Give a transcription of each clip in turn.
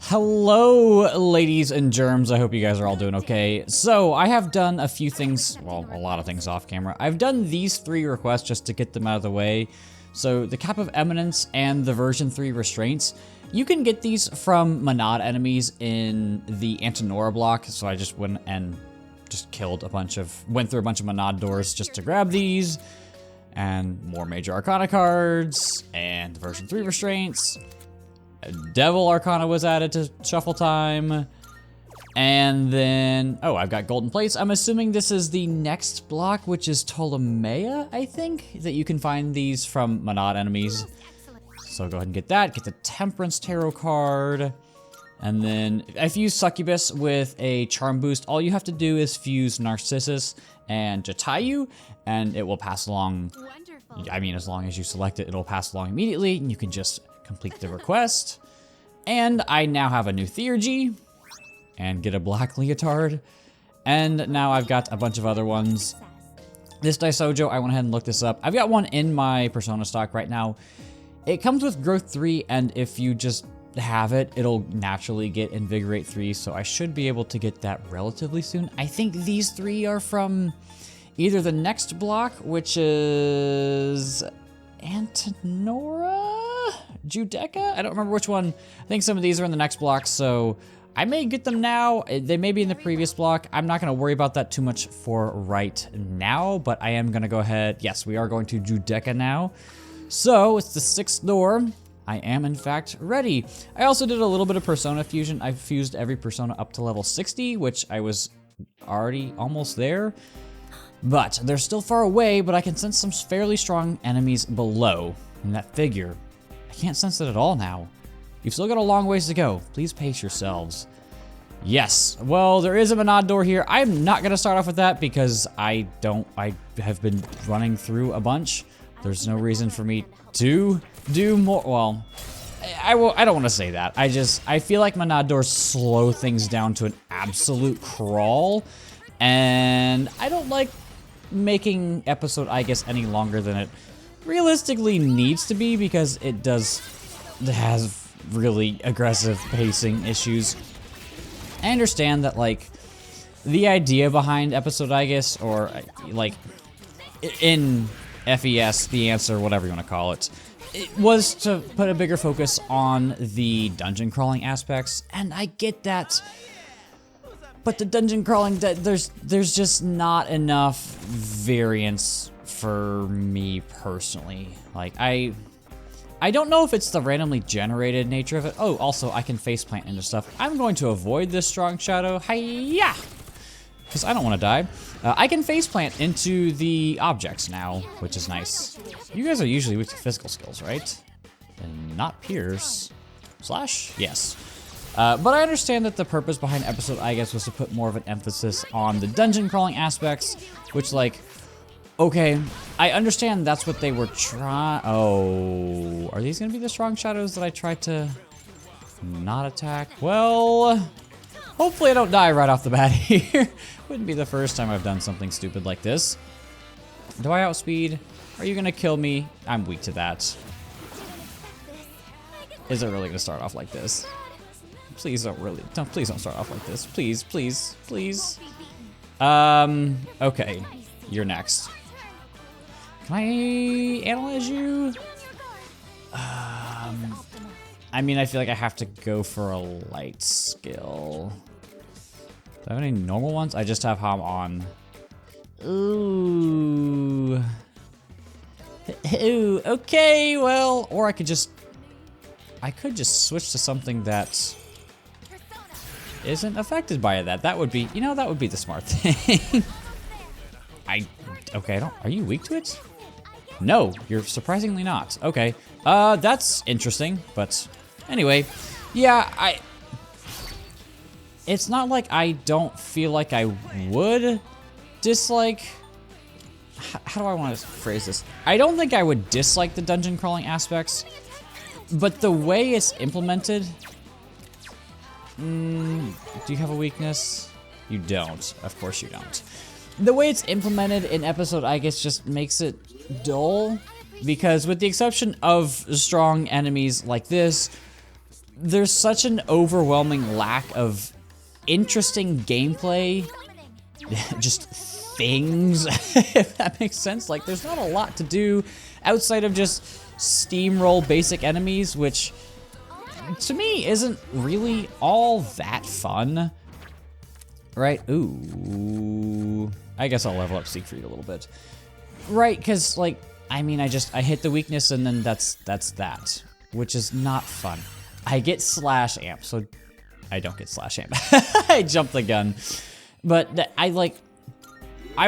Hello, ladies and germs. I hope you guys are all doing okay. So, I have done a few things, well, a lot of things off camera. I've done these 3 requests just to get them out of the way. So, the Cap of Eminence and the version 3 restraints. You can get these from Monad enemies in the Antinora block. So, I just went and just went through a bunch of Monad doors just to grab these. And more Major Arcana cards, and the version 3 restraints. Devil Arcana was added to Shuffle Time. And then, oh, I've got golden plates. I'm assuming this is the next block, which is Ptolemea, I think, that you can find these from Monad enemies. So go ahead and get that. Get the Temperance Tarot card. And then, if you use Succubus with a Charm Boost, all you have to do is fuse Narcissus and Jatayu, and it will pass along. Wonderful. I mean, as long as you select it, it'll pass along immediately, and you can just complete the request. And I now have a new Theurgy, and get a black leotard. And now I've got a bunch of other ones. This Daisojo, I went ahead and looked this up. I've got one in my Persona stock right now. It comes with Growth 3, and if you just have it, it'll naturally get Invigorate 3, so I should be able to get that relatively soon. I think these 3 are from either the next block, which is Antinora? Judecca? I don't remember which one. I think some of these are in the next block, so I may get them now. They may be in the previous block. I'm not going to worry about that too much for right now, but I am going to go ahead. Yes, we are going to Judecca now. So, it's the 6th door. I am, in fact, ready. I also did a little bit of Persona fusion. I fused every Persona up to level 60, which I was already almost there. But they're still far away, but I can sense some fairly strong enemies below. And that figure, I can't sense it at all now. You've still got a long ways to go. Please pace yourselves. Yes, well, there is a Monad door here. I'm not going to start off with that because I have been running through a bunch. There's no reason for me to do more. Well, I don't want to say that. I feel like Monad doors slow things down to an absolute crawl. And I don't like making episode Aigis any longer than it realistically needs to be because it has really aggressive pacing issues. I understand that, like, the idea behind episode Aigis, or like in FES, the answer, whatever you want to call it, it was to put a bigger focus on the dungeon crawling aspects, and I get that. But the dungeon crawling, there's just not enough variance for me personally. Like, I don't know if it's the randomly generated nature of it. Oh, also, I can faceplant into stuff. I'm going to avoid this strong shadow. Hi-ya! Because I don't want to die. I can faceplant into the objects now, which is nice. You guys are usually weak to physical skills, right? And not Pierce. Slash? Yes. But I understand that the purpose behind episode Aigis was to put more of an emphasis on the dungeon crawling aspects, which, like, okay, I understand that's what they were trying. Oh, are these gonna be the strong shadows that I tried to not attack? Well, hopefully I don't die right off the bat here. Wouldn't be the first time I've done something stupid like this. Do I outspeed? Are you gonna kill me? I'm weak to that. Is it really gonna start off like this? Please please don't start off like this. Please, please, please. Okay. You're next. Can I analyze you? I mean, I feel like I have to go for a light skill. Do I have any normal ones? I just have Ham on. Ooh. Ooh, okay, well, or I could just switch to something that isn't affected by that. That would be, that would be the smart thing. Okay, are you weak to it? No, you're surprisingly not. Okay, that's interesting, but anyway, yeah, it's not like I don't feel like I would dislike, how do I want to phrase this? I don't think I would dislike the dungeon crawling aspects, but the way it's implemented, do you have a weakness? You don't. Of course you don't. The way it's implemented in episode Aigis just makes it dull, because with the exception of strong enemies like this, there's such an overwhelming lack of interesting gameplay, just things, if that makes sense. Like, there's not a lot to do outside of just steamroll basic enemies, which to me isn't really all that fun, right? Ooh, I guess I'll level up Siegfried a little bit, right? Because, like, I mean, I hit the weakness and then that's that, which is not fun. I get slash amp, so I don't get slash amp. I jumped the gun, but I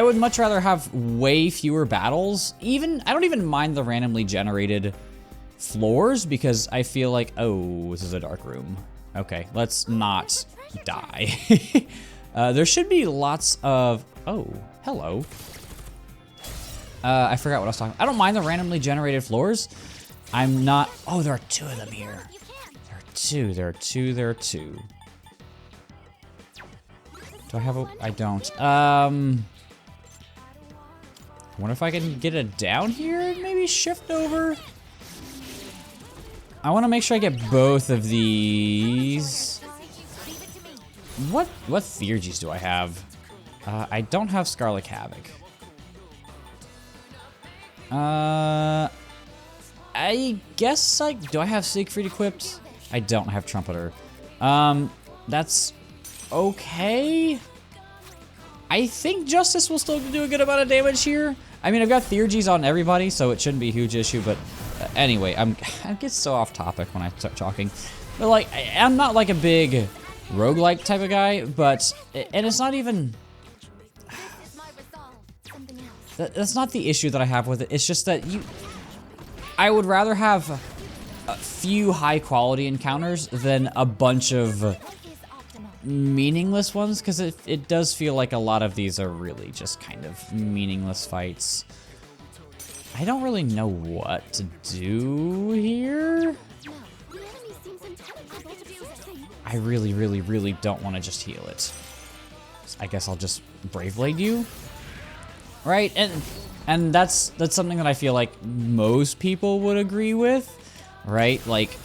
would much rather have way fewer battles. I don't even mind the randomly generated floors because I feel like, oh, this is a dark room. Okay, let's not die. There should be lots of, oh, hello. I forgot what I was talking about. I don't mind the randomly generated floors. I'm not, oh, there are two of them here. There are two. Do I have a, I don't. I wonder if I can get it down here and maybe shift over. I want to make sure I get both of these. What Theurgies do I have? I don't have Scarlet Havoc. I guess do I have Siegfried equipped? I don't have Trumpeter. That's okay. I think Justice will still do a good amount of damage here. I mean, I've got Theurgies on everybody, so it shouldn't be a huge issue, but anyway, I get so off topic when I start talking. But like, I'm not like a big roguelike type of guy, but, and it's not even, that's not the issue that I have with it. It's just that I would rather have a few high quality encounters than a bunch of meaningless ones, because it does feel like a lot of these are really just kind of meaningless fights. I don't really know what to do here. I really, really, really don't want to just heal it. I guess I'll just Brave Blade you. Right? And that's something that I feel like most people would agree with, right? Like,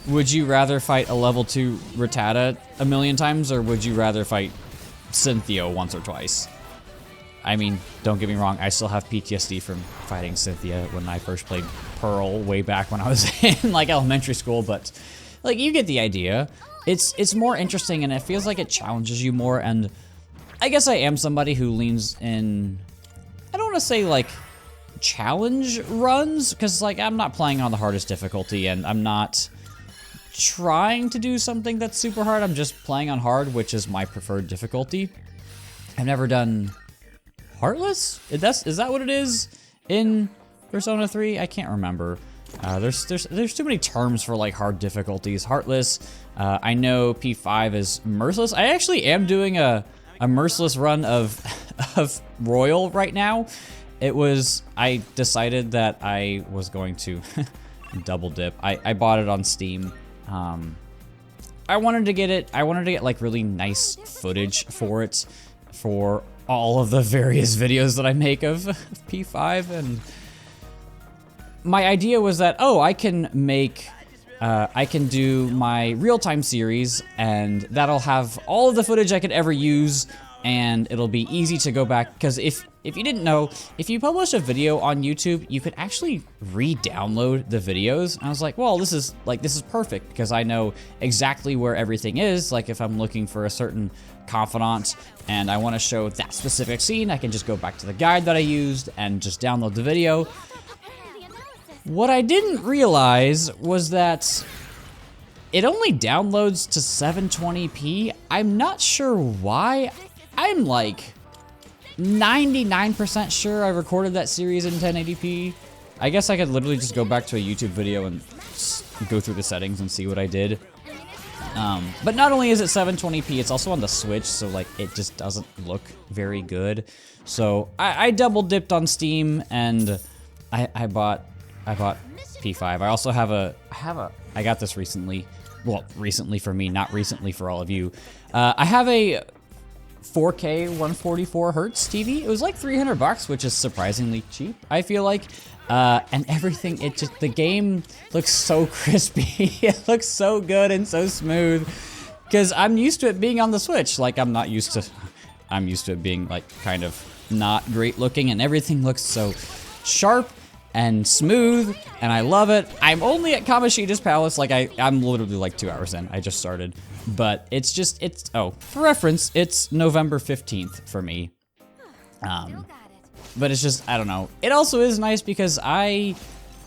would you rather fight a level 2 Rattata a million times, or would you rather fight Cynthia once or twice? I mean, don't get me wrong, I still have PTSD from fighting Cynthia when I first played Pearl way back when I was in like elementary school, but like, you get the idea. It's more interesting and it feels like it challenges you more, and I guess I am somebody who leans in, I don't want to say like challenge runs, because like I'm not playing on the hardest difficulty and I'm not trying to do something that's super hard. I'm just playing on hard, which is my preferred difficulty. I've never done Heartless? Is that what it is in Persona 3? I can't remember. There's too many terms for like hard difficulties. Heartless. I know P5 is Merciless. I actually am doing a Merciless run of Royal right now. I decided that I was going to double dip. I bought it on Steam. I wanted to get like really nice footage for it, for all of the various videos that I make of P5, and my idea was that, oh, I can do my real-time series, and that'll have all of the footage I could ever use, and it'll be easy to go back, because if you didn't know, if you publish a video on YouTube, you could actually re-download the videos. And I was like, well, this is perfect, because I know exactly where everything is. Like, if I'm looking for a certain confidant and I want to show that specific scene, I can just go back to the guide that I used and just download the video. What I didn't realize was that it only downloads to 720p. I'm not sure why. I'm like 99% sure I recorded that series in 1080p. I guess I could literally just go back to a YouTube video and go through the settings and see what I did. But not only is it 720p, it's also on the Switch, so like it just doesn't look very good. So I double dipped on Steam and I bought P5. I also have I got this recently. Well, recently for me, not recently for all of you. I have a 4K 144 hertz TV. It was like $300, which is surprisingly cheap, I feel like. And everything, the game looks so crispy. It looks so good and so smooth. Because I'm used to it being on the Switch. Like, I'm used to it being, like, kind of not great looking, and everything looks so sharp and smooth, and I love it. I'm only at Kamoshida's Palace, like, I'm literally, like, 2 hours in. I just started. But oh, for reference, it's November 15th for me. But it's just, I don't know. It also is nice because I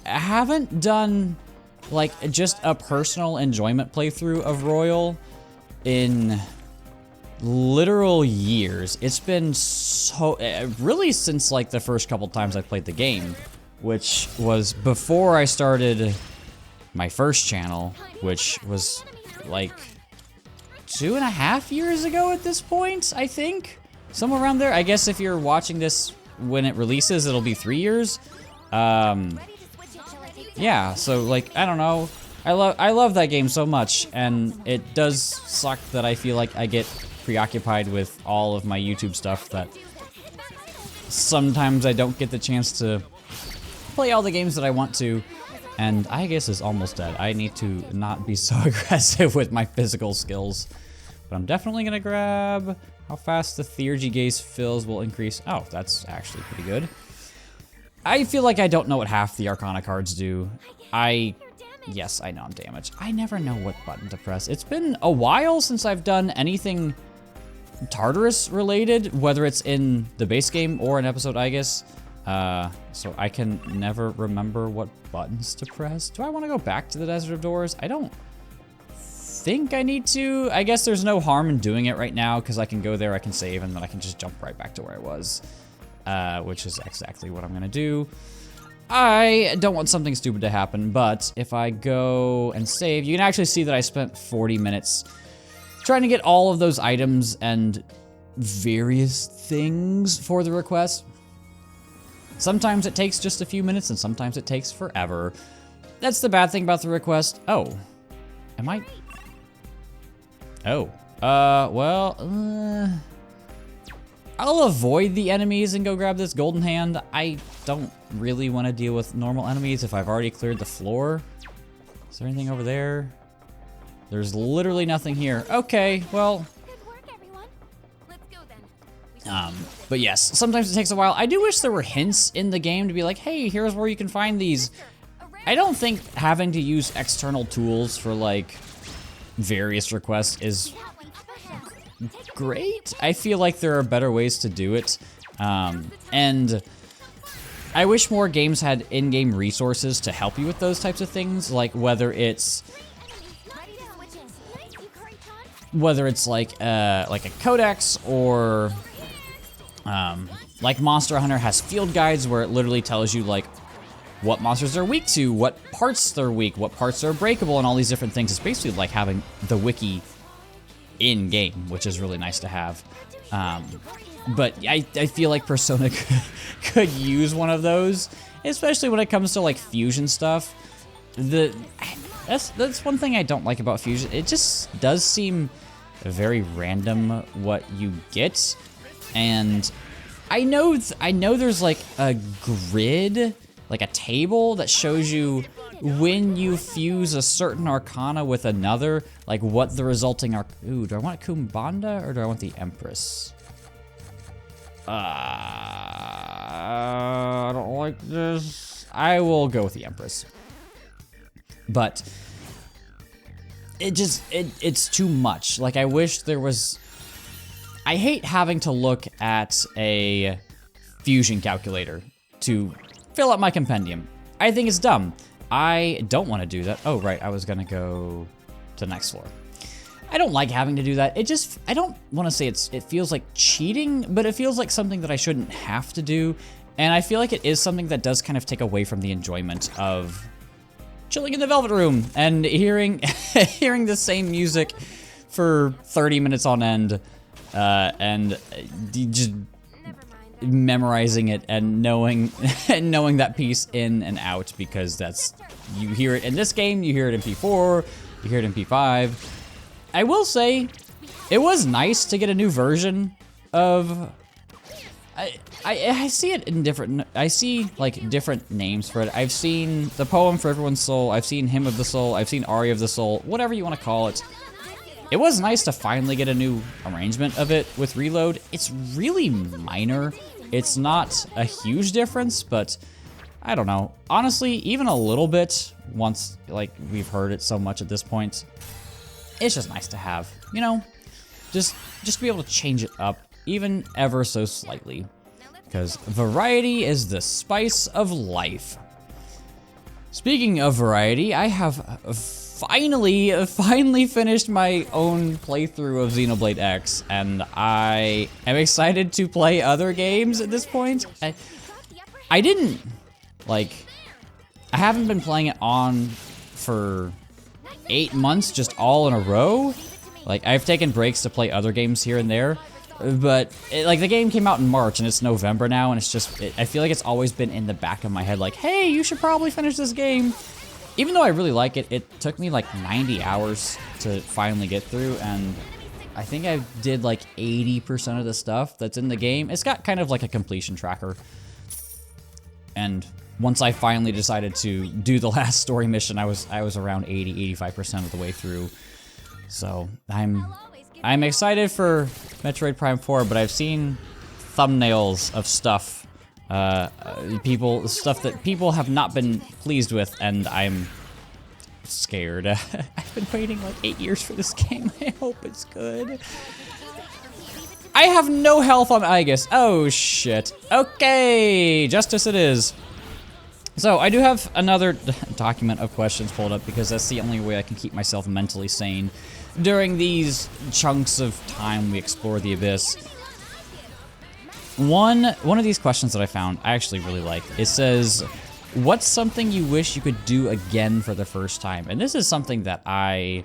haven't done, like, just a personal enjoyment playthrough of Royal in literal years. It's been so, really since, like, the first couple times I played the game, which was before I started my first channel, which was, like, 2.5 years ago at this point, I think? Somewhere around there. I guess if you're watching this when it releases, it'll be 3 years. Yeah, so, like, I don't know. I love that game so much, and it does suck that I feel like I get preoccupied with all of my YouTube stuff that sometimes I don't get the chance to play all the games that I want to, and Aigis is almost dead. I need to not be so aggressive with my physical skills. But I'm definitely gonna grab how fast the Theurgy Gaze fills will increase. Oh, that's actually pretty good. I feel like I don't know what half the Arcana cards do. Yes, I know I'm damaged. I never know what button to press. It's been a while since I've done anything Tartarus related, whether it's in the base game or an episode Aigis. So I can never remember what buttons to press. Do I want to go back to the Desert of Doors? I don't think I need to. I guess there's no harm in doing it right now because I can go there, I can save, and then I can just jump right back to where I was, which is exactly what I'm gonna do. I don't want something stupid to happen, but if I go and save, you can actually see that I spent 40 minutes trying to get all of those items and various things for the request. Sometimes it takes just a few minutes and sometimes it takes forever. That's the bad thing about the request. Oh, am I? Oh, well, I'll avoid the enemies and go grab this golden hand. I don't really want to deal with normal enemies if I've already cleared the floor. Is there anything over there? There's literally nothing here. Okay, well. But yes, sometimes it takes a while. I do wish there were hints in the game to be like, hey, here's where you can find these. I don't think having to use external tools for, like, various requests is great. I feel like there are better ways to do it. And I wish more games had in-game resources to help you with those types of things, like whether it's like a codex or like Monster Hunter has field guides where it literally tells you like what monsters are weak to, what parts they're weak, what parts are breakable, and all these different things. It's basically like having the wiki in-game, which is really nice to have. But I feel like Persona could use one of those, especially when it comes to like fusion stuff. That's one thing I don't like about fusion. It just does seem very random what you get, and I know there's like a grid, like a table that shows you when you fuse a certain arcana with another, like what the resulting ooh, do I want Kumbanda or do I want the Empress? I don't like this. I will go with the Empress. But it's too much. Like, I wish there was. I hate having to look at a fusion calculator to fill out my compendium. I think it's dumb. I don't want to do that. Oh, right, I was gonna go to the next floor. I don't like having to do that. I don't want to say it feels like cheating, but it feels like something that I shouldn't have to do. And I feel like it is something that does kind of take away from the enjoyment of chilling in the Velvet Room and hearing the same music for 30 minutes on end, and just memorizing it and knowing that piece in and out, because you hear it in this game, you hear it in P4, you hear it in P5. I will say, it was nice to get a new version of I see it in different, I see like different names for it. I've seen the Poem for Everyone's Soul, I've seen Hymn of the Soul, I've seen Aria of the Soul, whatever you want to call it. It was nice to finally get a new arrangement of it with Reload. It's really minor. It's not a huge difference, but I don't know. Honestly, even a little bit, once like we've heard it so much at this point, it's just nice to have, you know? Just be able to change it up, even ever so slightly. Because variety is the spice of life. Speaking of variety, I have finally finished my own playthrough of Xenoblade X, and I am excited to play other games at this point. I didn't, like, I haven't been playing it on for 8 months just all in a row. Like, I've taken breaks to play other games here and there, but like the game came out in March and it's November now, and it's just, I feel like it's always been in the back of my head like, hey, you should probably finish this game. Even though I really like it, it took me like 90 hours to finally get through, and I think I did like 80% of the stuff that's in the game. It's got kind of like a completion tracker. And once I finally decided to do the last story mission, I was around 85% of the way through. So I'm excited for Metroid Prime 4, but I've seen thumbnails of stuff, stuff that people have not been pleased with, and I'm scared. I've been waiting like 8 years for this game. I hope it's good. I have no health on Aigis. Oh shit. Okay, justice it is. So I do have another document of questions pulled up because that's the only way I can keep myself mentally sane during these chunks of time we explore the abyss. One of these questions that I found I actually really like. It says, what's something you wish you could do again for the first time? And this is something that I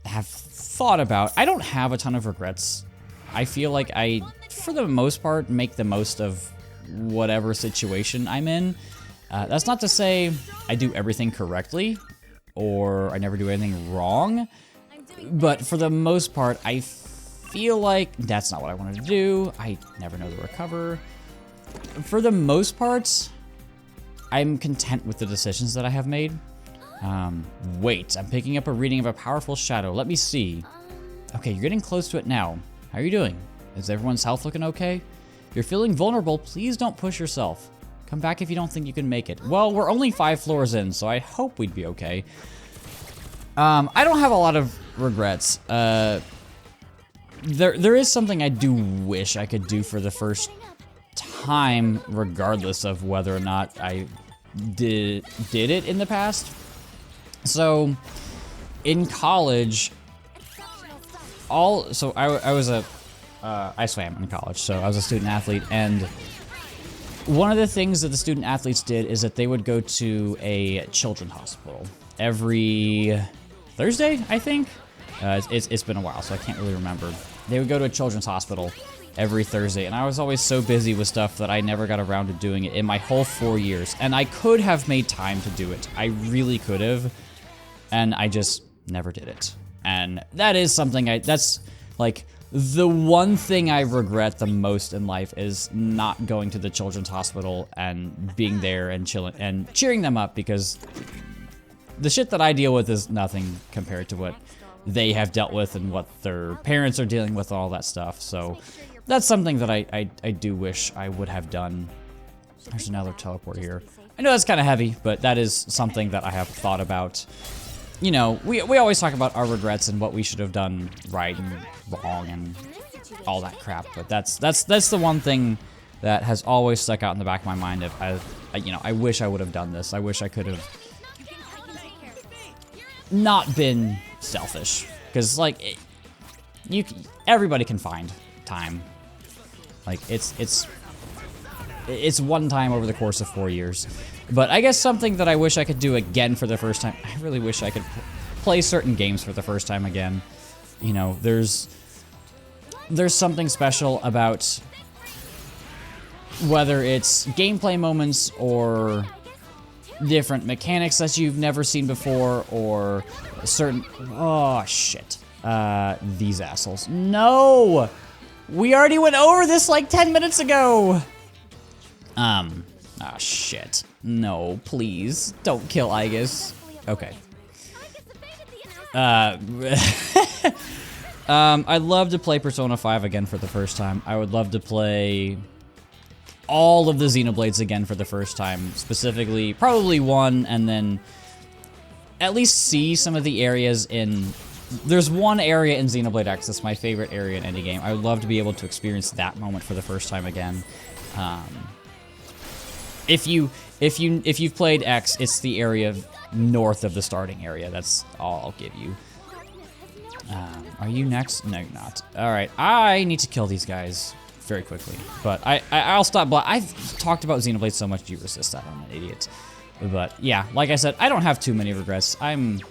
have thought about. I don't have a ton of regrets. I feel like I, for the most part, make the most of whatever situation I'm in. That's not to say I do everything correctly or I never do anything wrong, but for the most part, I feel like that's not what I wanted to do. I never know to recover. For the most part, I'm content with the decisions that I have made. Wait, I'm picking up a reading of a powerful shadow. Let me see. Okay, you're getting close to it now. How are you doing? Is everyone's health looking okay? If you're feeling vulnerable, please don't push yourself. Come back if you don't think you can make it. Well, we're only 5 floors in, so I hope we'd be okay. I don't have a lot of regrets. There is something I do wish I could do for the first time, regardless of whether or not I did it in the past. So, in college, I swam in college, so I was a student athlete, and one of the things that the student athletes did is that they would go to a children's hospital every Thursday, I think. It's been a while, so I can't really remember. They would go to a children's hospital every Thursday, and I was always so busy with stuff that I never got around to doing it in my whole 4 years, and I could have made time to do it. I really could have, and I just never did it. And that is something that's like the one thing I regret the most in life, is not going to the children's hospital and being there and chilling and cheering them up, because the shit that I deal with is nothing compared to what they have dealt with and what their parents are dealing with, all that stuff. So that's something that I do wish I would have done. There's another teleport here. I know that's kind of heavy, but that is something that I have thought about. You know, we always talk about our regrets and what we should have done right and wrong and all that crap, but that's the one thing that has always stuck out in the back of my mind. I wish I would have done this. I wish I could have not been selfish, because like everybody can find time. Like it's one time over the course of 4 years. But I guess something that I wish I could do again for the first time, I really wish I could play certain games for the first time again. You know, there's something special about whether it's gameplay moments or different mechanics that you've never seen before, or certain, oh shit, these assholes. No! We already went over this like 10 minutes ago. Ah, shit. No, please. Don't kill Aigis. Okay. I'd love to play Persona 5 again for the first time. I would love to play all of the Xenoblades again for the first time. Specifically, probably 1, and then at least see some of the areas in... There's one area in Xenoblade X that's my favorite area in any game. I would love to be able to experience that moment for the first time again. If you've played X, it's the area north of the starting area. That's all I'll give you. Are you next? No, you're not. All right, I need to kill these guys very quickly, but I'll stop. I've talked about Xenoblade so much, you resist that. I'm an idiot. But yeah, like I said, I don't have too many regrets. I'm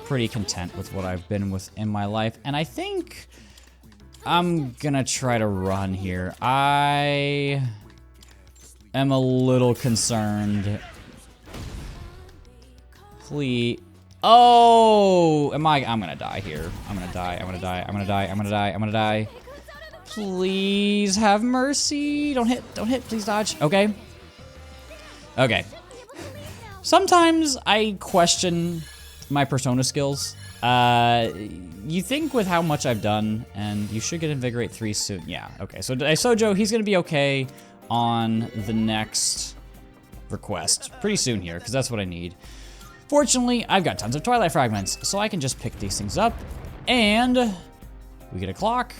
pretty content with what I've been with in my life, and I think I'm gonna try to run here. I am a little concerned. Please. Oh, I'm gonna die here. I'm gonna die. Please have mercy. Don't hit, please dodge. Okay. Okay. Sometimes I question my Persona skills. You think with how much I've done, and you should get Invigorate 3 soon. Yeah, okay. So Sojo, he's gonna be okay on the next request pretty soon here, because that's what I need. Fortunately, I've got tons of Twilight Fragments, so I can just pick these things up, and we get a clock,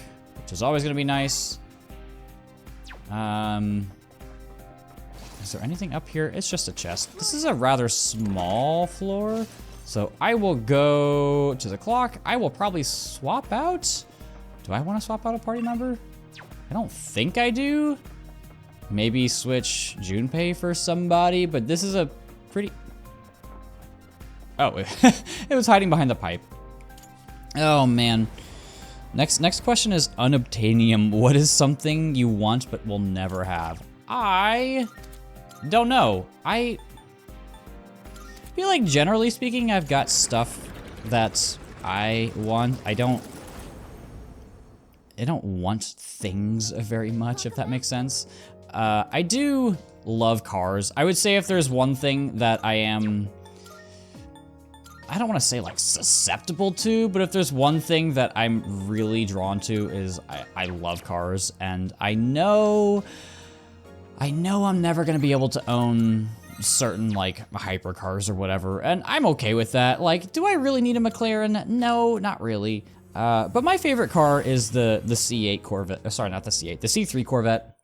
which is always gonna be nice. Is there anything up here? It's just a chest. This is a rather small floor, so I will go to the clock. I will probably swap out. Do I want to swap out a party member? I don't think I do. Maybe switch Junpei for somebody, but this is a pretty... Oh, it was hiding behind the pipe. Oh, man. Next question is unobtainium. What is something you want but will never have? I don't know. I feel like generally speaking, I've got stuff that I want. I don't want things very much, if that makes sense. I do love cars. I would say if there's one thing that I don't want to say like susceptible to, but if there's one thing that I'm really drawn to is I love cars, and I know I'm never going to be able to own certain like hypercars or whatever, and I'm okay with that. Like, do I really need a McLaren? No, not really. But my favorite car is the C8 Corvette. Sorry, not the C8, the C3 Corvette.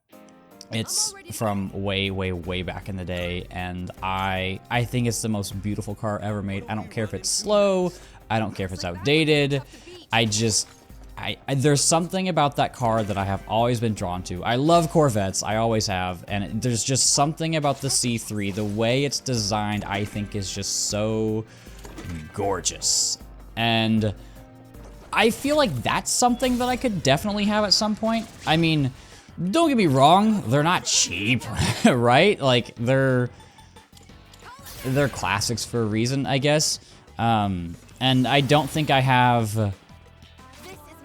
It's from way, way, way back in the day, and I think it's the most beautiful car ever made. I don't care if it's slow. I don't care if it's outdated. There's something about that car that I have always been drawn to. I love Corvettes, I always have, and there's just something about the C3. The way it's designed, I think, is just so gorgeous. And I feel like that's something that I could definitely have at some point. I mean, don't get me wrong, they're not cheap, right? Like, they're classics for a reason, I guess. And I don't think I have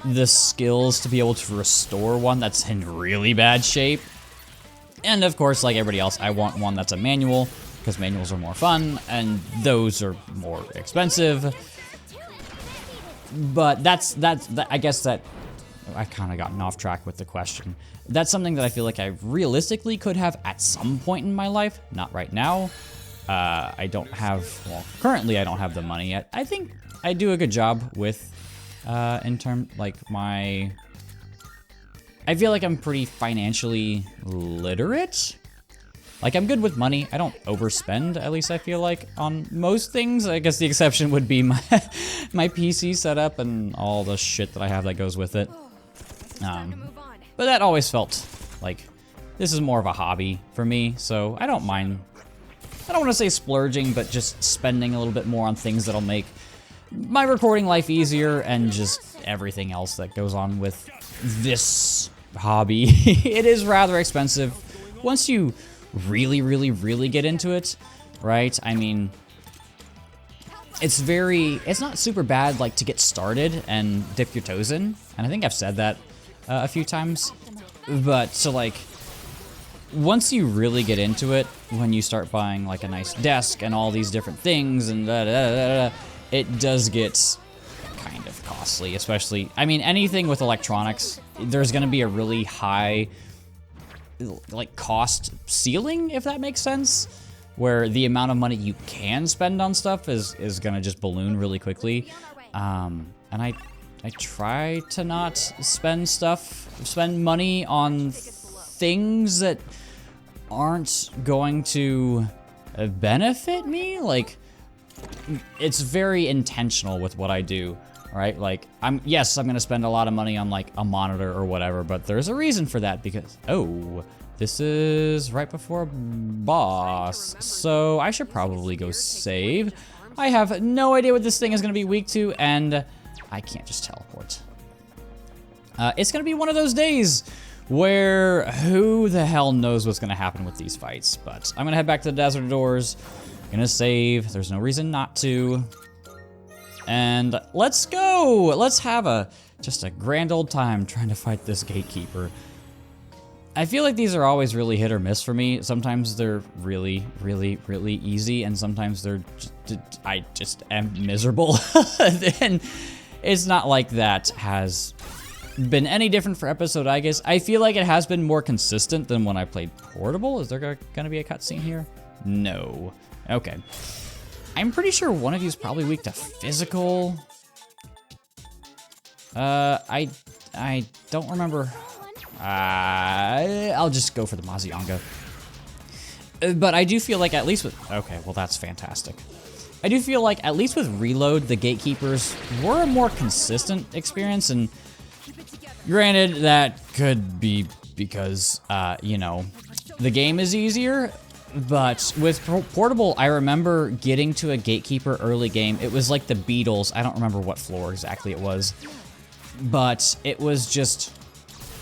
the skills to be able to restore one that's in really bad shape. And of course, like everybody else, I want one that's a manual, because manuals are more fun, and those are more expensive. But that's I guess that I kind of gotten off track with the question. That's something that I feel like I realistically could have at some point in my life. Not right now. I don't have, well, currently I don't have the money yet. I think I do a good job with, in term, like I feel like I'm pretty financially literate. Like, I'm good with money. I don't overspend, at least I feel like, on most things. I guess the exception would be my PC setup and all the shit that I have that goes with it. But that always felt like this is more of a hobby for me, so I don't mind. I don't want to say splurging, but just spending a little bit more on things that'll make my recording life easier and just everything else that goes on with this hobby. It is rather expensive once you really, really, really get into it, right? I mean, it's not super bad, like, to get started and dip your toes in, and I think I've said that a few times. But, so like, once you really get into it, when you start buying like a nice desk and all these different things and it does get kind of costly, especially, I mean, anything with electronics, there's gonna be a really high, like, cost ceiling, if that makes sense, where the amount of money you can spend on stuff is gonna just balloon really quickly. And I try to not spend money on things that aren't going to benefit me. Like, it's very intentional with what I do, right? Like, yes, I'm gonna spend a lot of money on like a monitor or whatever, but there's a reason for that because, oh, this is right before boss, so I should probably go save. I have no idea what this thing is gonna be weak to, and I can't just teleport. It's gonna be one of those days where who the hell knows what's gonna happen with these fights, but I'm gonna head back to the desert doors, gonna save, there's no reason not to, and let's go! Let's have just a grand old time trying to fight this gatekeeper. I feel like these are always really hit or miss for me. Sometimes they're really, really, really easy, and sometimes I just am miserable. And it's not like that has been any different for episode Aigis. I feel like it has been more consistent than when I played Portable. Is there gonna be a cutscene here? No. Okay. I'm pretty sure one of you is probably weak to physical. I don't remember. I'll just go for the Mazionga. But I do feel like at least with, okay, well that's fantastic. I do feel like at least with Reload, the gatekeepers were a more consistent experience, and granted, that could be because, you know, the game is easier, but with Portable, I remember getting to a gatekeeper early game. It was like the Beatles. I don't remember what floor exactly it was, but it was just,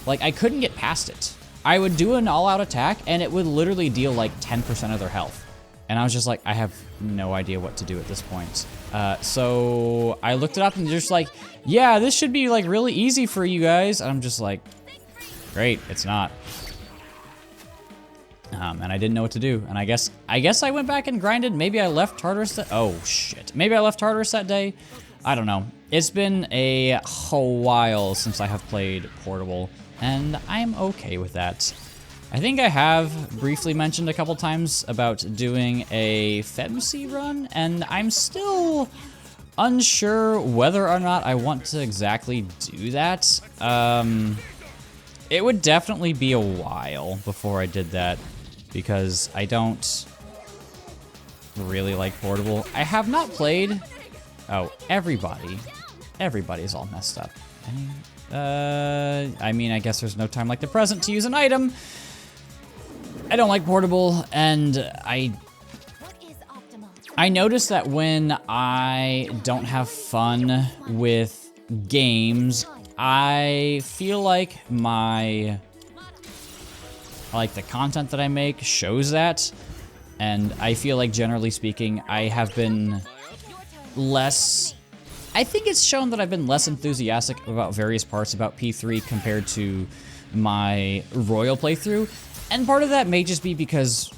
like, I couldn't get past it. I would do an all-out attack, and it would literally deal like 10% of their health. And I was just like, I have no idea what to do at this point. So I looked it up and just like, yeah, this should be like really easy for you guys. And I'm just like, great, it's not. And I didn't know what to do. And I guess I went back and grinded. Maybe I left Tartarus that, oh shit. Maybe I left Tartarus that day. I don't know. It's been a while since I have played Portable, and I'm okay with that. I think I have briefly mentioned a couple times about doing a FemC run, and I'm still unsure whether or not I want to exactly do that. It would definitely be a while before I did that, because I don't really like Portable. I have not played... Oh, everybody's all messed up. I mean, I guess there's no time like the present to use an item. I don't like Portable, and I notice that when I don't have fun with games, I feel like the content that I make shows that, and I feel like generally speaking, I have been less, I think it's shown that I've been less enthusiastic about various parts about P3 compared to my Royal playthrough. And part of that may just be because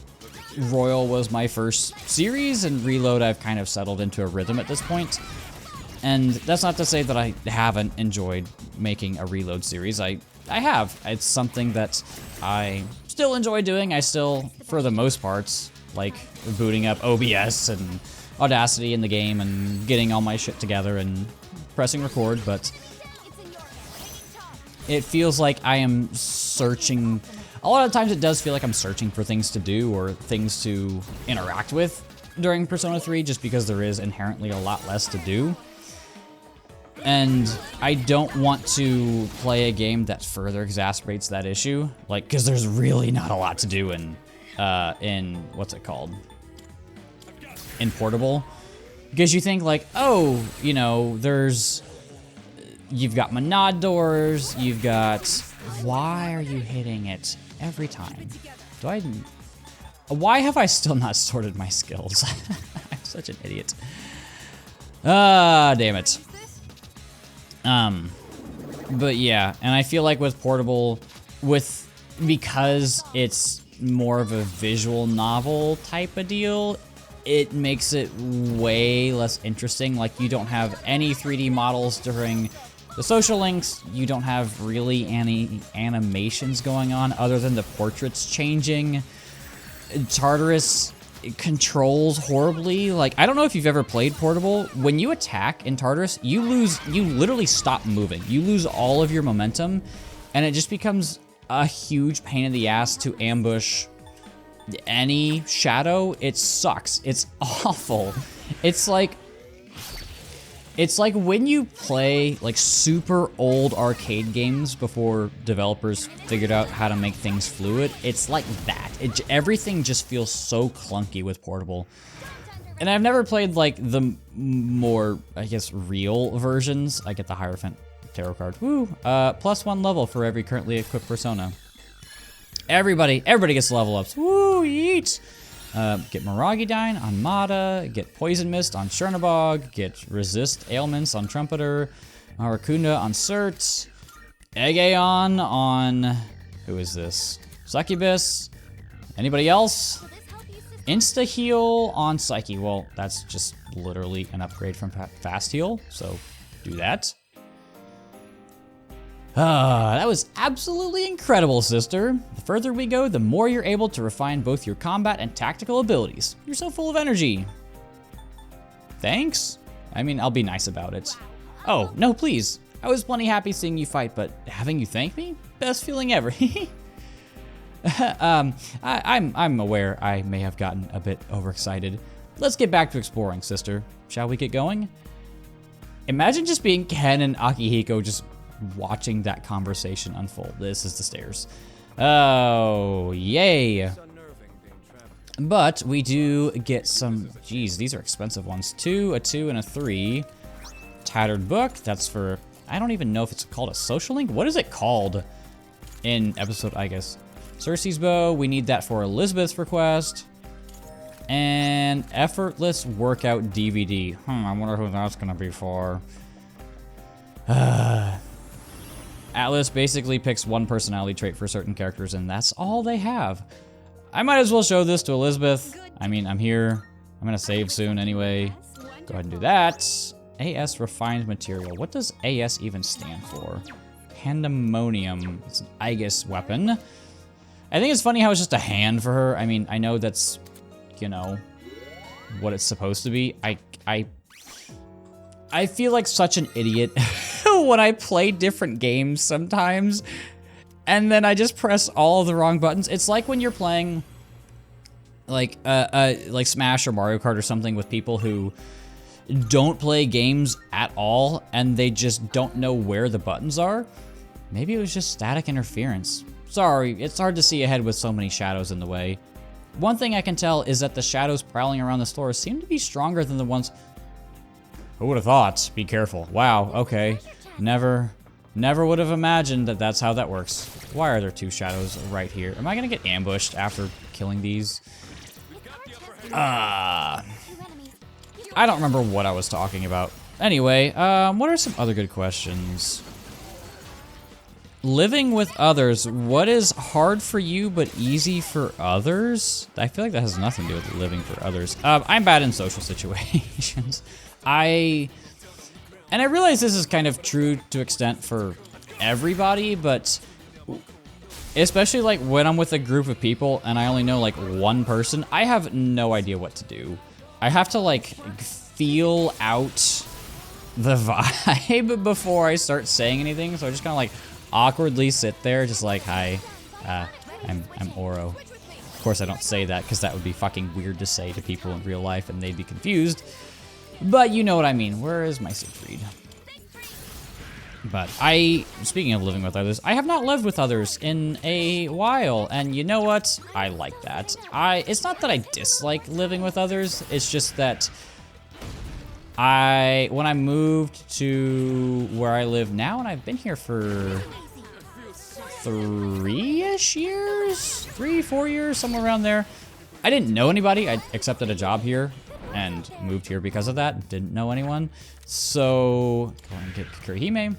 Royal was my first series, and Reload I've kind of settled into a rhythm at this point. And that's not to say that I haven't enjoyed making a Reload series. I have. It's something that I still enjoy doing. I still, for the most parts, like booting up OBS and Audacity in the game and getting all my shit together and pressing record, but it feels like I am searching. A lot of times it does feel like I'm searching for things to do or things to interact with during Persona 3, just because there is inherently a lot less to do. And I don't want to play a game that further exacerbates that issue, like, because there's really not a lot to do in what's it called? In Portable. Because you think like, oh, you know, you've got Manad doors, you've got, why are you hitting it every time? Why have I still not sorted my skills? I'm such an idiot. Ah, damn it. But yeah, and I feel like with Portable, because it's more of a visual novel type of deal, it makes it way less interesting. Like, you don't have any 3D models during the social links. You don't have really any animations going on other than the portraits changing. Tartarus controls horribly. Like, I don't know if you've ever played Portable. When you attack in Tartarus, you literally stop moving. You lose all of your momentum, and it just becomes a huge pain in the ass to ambush any shadow. It sucks. It's awful. It's like when you play like super old arcade games before developers figured out how to make things fluid. It's like that. Everything just feels so clunky with Portable. And I've never played like the more, I guess, real versions. I get the Hierophant tarot card. Woo! +1 level for every currently equipped persona. Everybody gets level ups. Woo! Yeet! Get Miragidyne on Mata, get Poison Mist on Chernabog, get Resist Ailments on Trumpeter, Marakunda on Cert, Egeon on... who is this? Succubus? Anybody else? Insta-heal on Psyche. Well, that's just literally an upgrade from Fast Heal, so do that. That was absolutely incredible, sister. The further we go, the more you're able to refine both your combat and tactical abilities. You're so full of energy. Thanks? I mean, I'll be nice about it. Oh, no, please. I was plenty happy seeing you fight, but having you thank me? Best feeling ever. I'm aware I may have gotten a bit overexcited. Let's get back to exploring, sister. Shall we get going? Imagine just being Ken and Akihiko just watching that conversation unfold. This is the stairs. Oh, yay. But we do get some, geez, these are expensive ones. 2, a 2, and a 3. Tattered book, that's for, I don't even know if it's called a social link. What is it called in episode, I guess? Circe's bow, we need that for Elizabeth's request. And effortless workout DVD. I wonder who that's gonna be for. Atlas basically picks one personality trait for certain characters, and that's all they have. I might as well show this to Elizabeth. I mean, I'm here. I'm gonna save soon anyway. Go ahead and do that. AS refined material. What does AS even stand for? Pandemonium. It's an Aigis weapon. I think it's funny how it's just a hand for her. I mean, I know that's, you know, what it's supposed to be. I feel like such an idiot when I play different games sometimes, and then I just press all of the wrong buttons. It's like when you're playing like Smash or Mario Kart or something with people who don't play games at all, and they just don't know where the buttons are. Maybe it was just static interference. Sorry, it's hard to see ahead with so many shadows in the way. One thing I can tell is that the shadows prowling around the store seem to be stronger than the ones... Who would have thought? Be careful. Wow, okay. Never would have imagined that that's how that works. Why are there 2 shadows right here? Am I gonna get ambushed after killing these? I don't remember what I was talking about. Anyway, what are some other good questions? Living with others. What is hard for you but easy for others? I feel like that has nothing to do with living for others. I'm bad in social situations. I realize this is kind of true to extent for everybody, but especially like when I'm with a group of people and I only know like one person, I have no idea what to do. I have to like feel out the vibe before I start saying anything, so I just kind of like awkwardly sit there just like, hi, I'm Oro. Of course I don't say that because that would be fucking weird to say to people in real life and they'd be confused. But you know what I mean. Where is my Siegfried? But speaking of living with others, I have not lived with others in a while, and you know what? I like that. It's not that I dislike living with others, it's just that when I moved to where I live now, and I've been here for 3-ish years? 3-4 years, somewhere around there. I didn't know anybody. I accepted a job here and moved here because of that. Didn't know anyone. So, go and get Kurihime.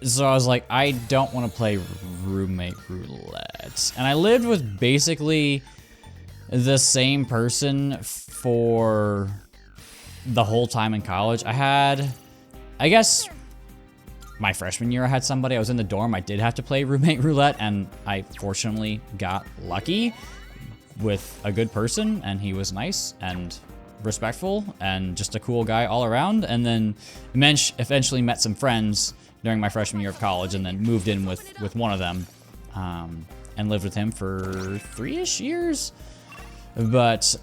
So I was like, I don't want to play roommate roulette. And I lived with basically the same person for the whole time in college. I guess my freshman year I had somebody, I was in the dorm, I did have to play roommate roulette, and I fortunately got lucky with a good person, and he was nice and respectful and just a cool guy all around. And then eventually met some friends during my freshman year of college, and then moved in with one of them, and lived with him for 3-ish years. But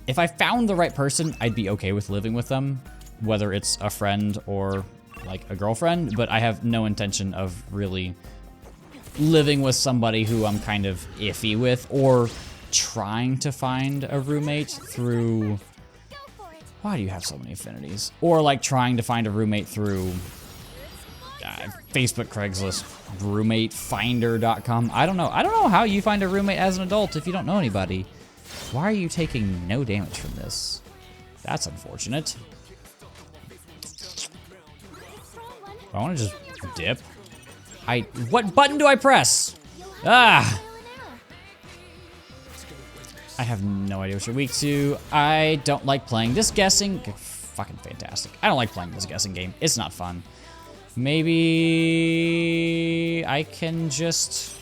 if I found the right person, I'd be okay with living with them, whether it's a friend or like a girlfriend. But I have no intention of really living with somebody who I'm kind of iffy with, or trying to find a roommate through... Why do you have so many affinities? Or like trying to find a roommate through Facebook, Craigslist, roommatefinder.com. I don't know how you find a roommate as an adult if you don't know anybody. Why are you taking no damage from this? That's unfortunate. I want to just dip. What button do I press? Ah! I have no idea what you're weak to. I don't like playing this guessing. Fucking fantastic. I don't like playing this guessing game. It's not fun. Maybe I can just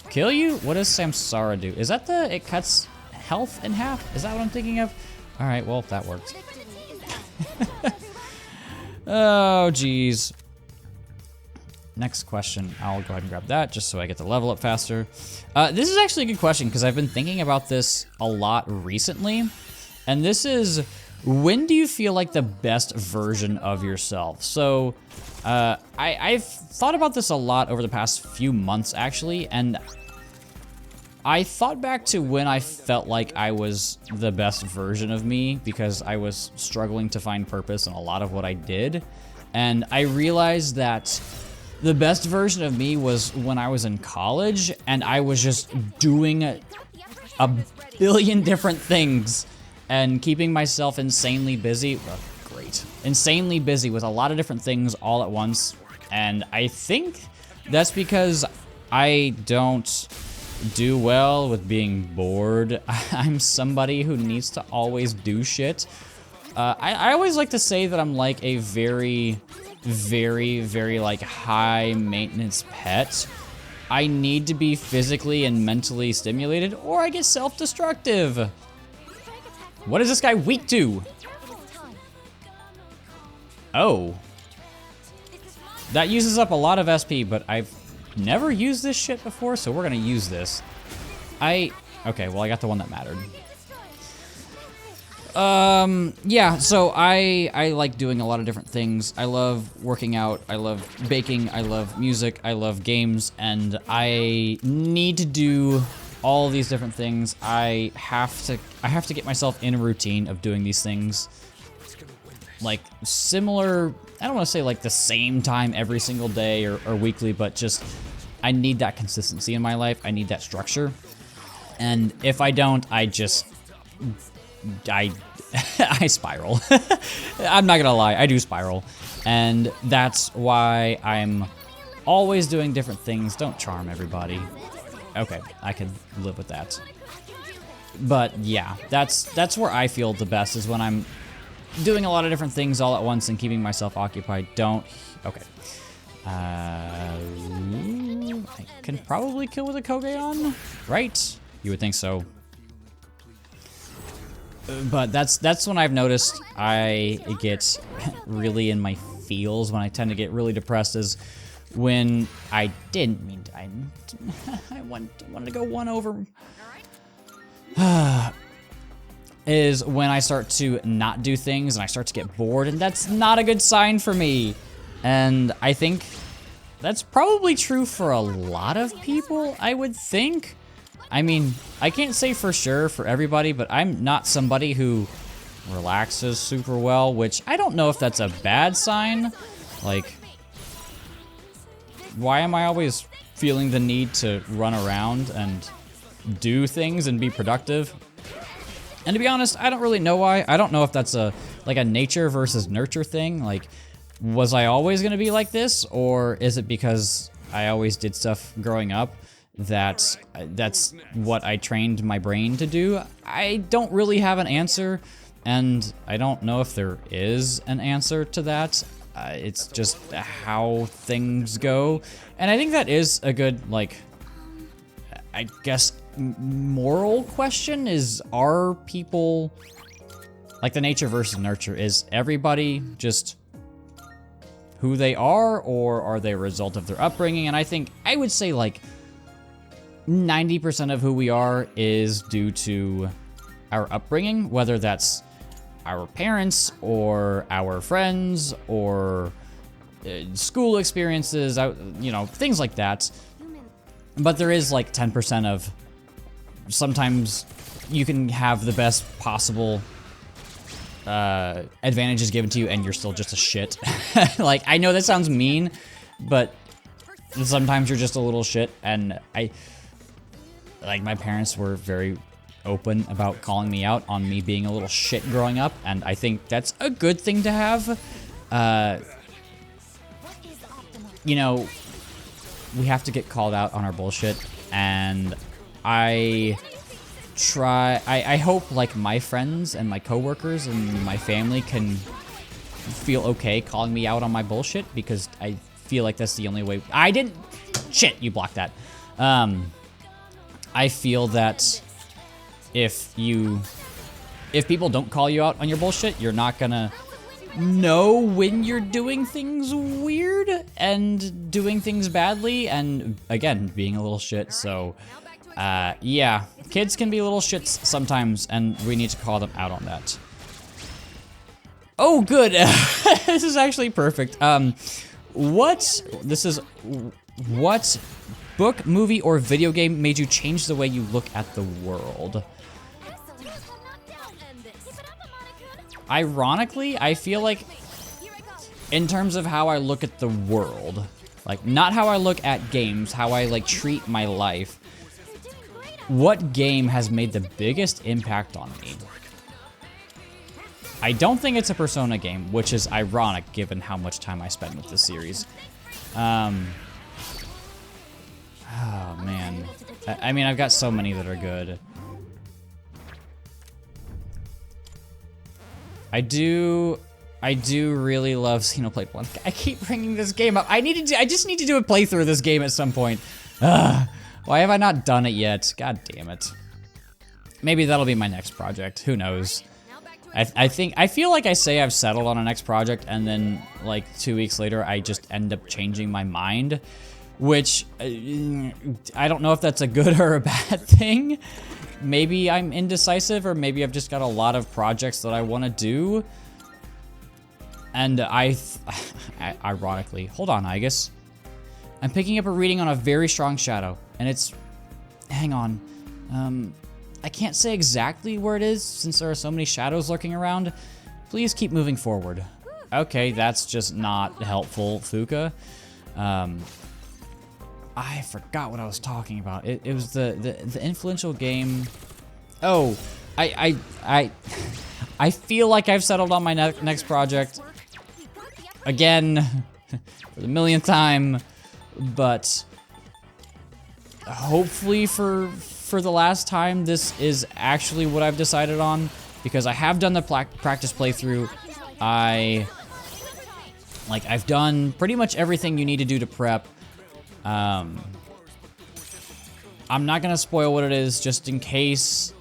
kill you? What does Samsara do? Is that it cuts health in half? Is that what I'm thinking of? All right, well, that worked. Oh, geez. Next question. I'll go ahead and grab that just so I get the level up faster. This is actually a good question because I've been thinking about this a lot recently. And this is, when do you feel like the best version of yourself? So I've thought about this a lot over the past few months, actually. And I thought back to when I felt like I was the best version of me because I was struggling to find purpose in a lot of what I did. And I realized that the best version of me was when I was in college and I was just doing a billion different things and keeping myself insanely busy. Well, great. Insanely busy with a lot of different things all at once. And I think that's because I don't do well with being bored. I'm somebody who needs to always do shit. I always like to say that I'm like a very like high maintenance pet. I need to be physically and mentally stimulated or I get self-destructive. What is this guy weak to? Oh. That uses up a lot of SP, but I've never used this shit before, so we're gonna use this. Okay, well I got the one that mattered. Yeah, so I like doing a lot of different things. I love working out, I love baking, I love music, I love games, and I need to do all these different things. I have to get myself in a routine of doing these things. Like similar, I don't want to say like the same time every single day or weekly, but just I need that consistency in my life. I need that structure. And if I don't, I spiral. I'm not gonna lie, I do spiral. And that's why I'm always doing different things. Don't charm everybody. Okay, I can live with that. But yeah, that's where I feel the best, is when I'm doing a lot of different things all at once and keeping myself occupied. Okay. I can probably kill with a Kogeon, right? You would think so. But that's when I've noticed I get really in my feels, when I tend to get really depressed, is when I didn't mean to, I wanted to go one over. Is when I start to not do things and I start to get bored, and that's not a good sign for me. And I think that's probably true for a lot of people, I would think. I mean, I can't say for sure for everybody, but I'm not somebody who relaxes super well, which I don't know if that's a bad sign. Like, why am I always feeling the need to run around and do things and be productive? And to be honest, I don't really know why. I don't know if that's like a nature versus nurture thing. Like, Was I always gonna be like this, or is it because I always did stuff growing up that's what I trained my brain to do? I don't really have an answer, and I don't know if there is an answer to that. It's just how things go, and I think that is a good, like, I guess, moral question is, are people, like the nature versus nurture, is everybody just who they are, or are they a result of their upbringing? And I think, I would say like 90% of who we are is due to our upbringing, whether that's our parents or our friends or school experiences, you know, things like that. But there is like 10% of, sometimes you can have the best possible advantages given to you and you're still just a shit. Like, I know that sounds mean, but sometimes you're just a little shit, and like, my parents were very open about calling me out on me being a little shit growing up, and I think that's a good thing to have. You know, we have to get called out on our bullshit, and I hope, like, my friends and my coworkers and my family can feel okay calling me out on my bullshit, because I feel like that's the only way. Shit, you blocked that. I feel that if people don't call you out on your bullshit, you're not gonna know when you're doing things weird and doing things badly, and again, being a little shit. So yeah, kids can be little shits sometimes, and we need to call them out on that. Oh, good. This is actually perfect. What book, movie, or video game made you change the way you look at the world? Ironically, I feel like in terms of how I look at the world, like, not how I look at games, how I, like, treat my life, what game has made the biggest impact on me? I don't think it's a Persona game, which is ironic given how much time I spent with this series. Oh, man. I mean, I've got so many that are good. I do really love Xenoblade 1. I keep bringing this game up. I just need to do a playthrough of this game at some point. Why have I not done it yet? God damn it. Maybe that'll be my next project. Who knows? I feel like I say I've settled on a next project, and then like 2 weeks later I just end up changing my mind, which I don't know if that's a good or a bad thing. Maybe I'm indecisive, or maybe I've just got a lot of projects that I want to do. And ironically, hold on, Aigis. I'm picking up a reading on a very strong shadow, and it's, hang on, I can't say exactly where it is since there are so many shadows lurking around. Please keep moving forward. Okay, that's just not helpful, Fuka. I forgot what I was talking about. It was the influential game. Oh, I feel like I've settled on my next project again for the millionth time, but hopefully for the last time, this is actually what I've decided on, because I have done the practice playthrough. I've done pretty much everything you need to do to prep. I'm not gonna spoil what it is, just in case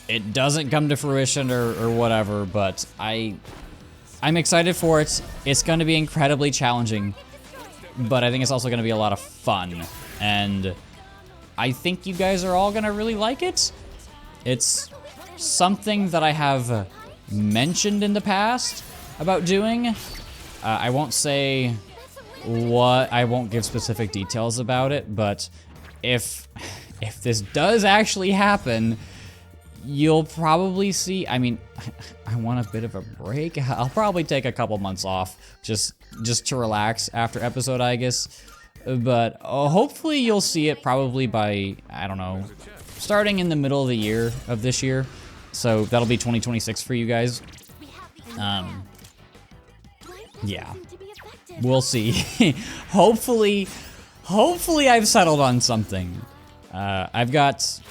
it doesn't come to fruition or whatever, but I'm excited for it. It's gonna be incredibly challenging, but I think it's also gonna be a lot of fun, and I think you guys are all gonna really like it. It's something that I have mentioned in the past about doing. I won't say what, I won't give specific details about it, but if this does actually happen, you'll probably see, I mean, I want a bit of a break. I'll probably take a couple months off just to relax after episode, I guess. But hopefully you'll see it probably by, I don't know, starting in the middle of the year of this year. So that'll be 2026 for you guys. Yeah, we'll see. Hopefully I've settled on something. I've got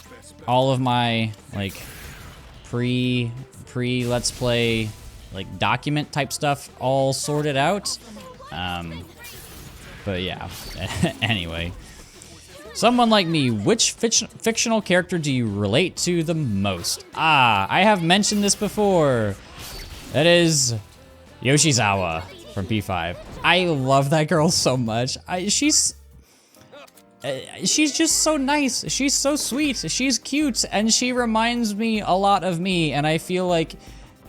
all of my like pre Let's Play like document type stuff all sorted out. But yeah, anyway. Someone like me, which fictional character do you relate to the most? Ah, I have mentioned this before. That is Yoshizawa from P5. I love that girl so much. She's just so nice. She's so sweet. She's cute, and she reminds me a lot of me. And I feel like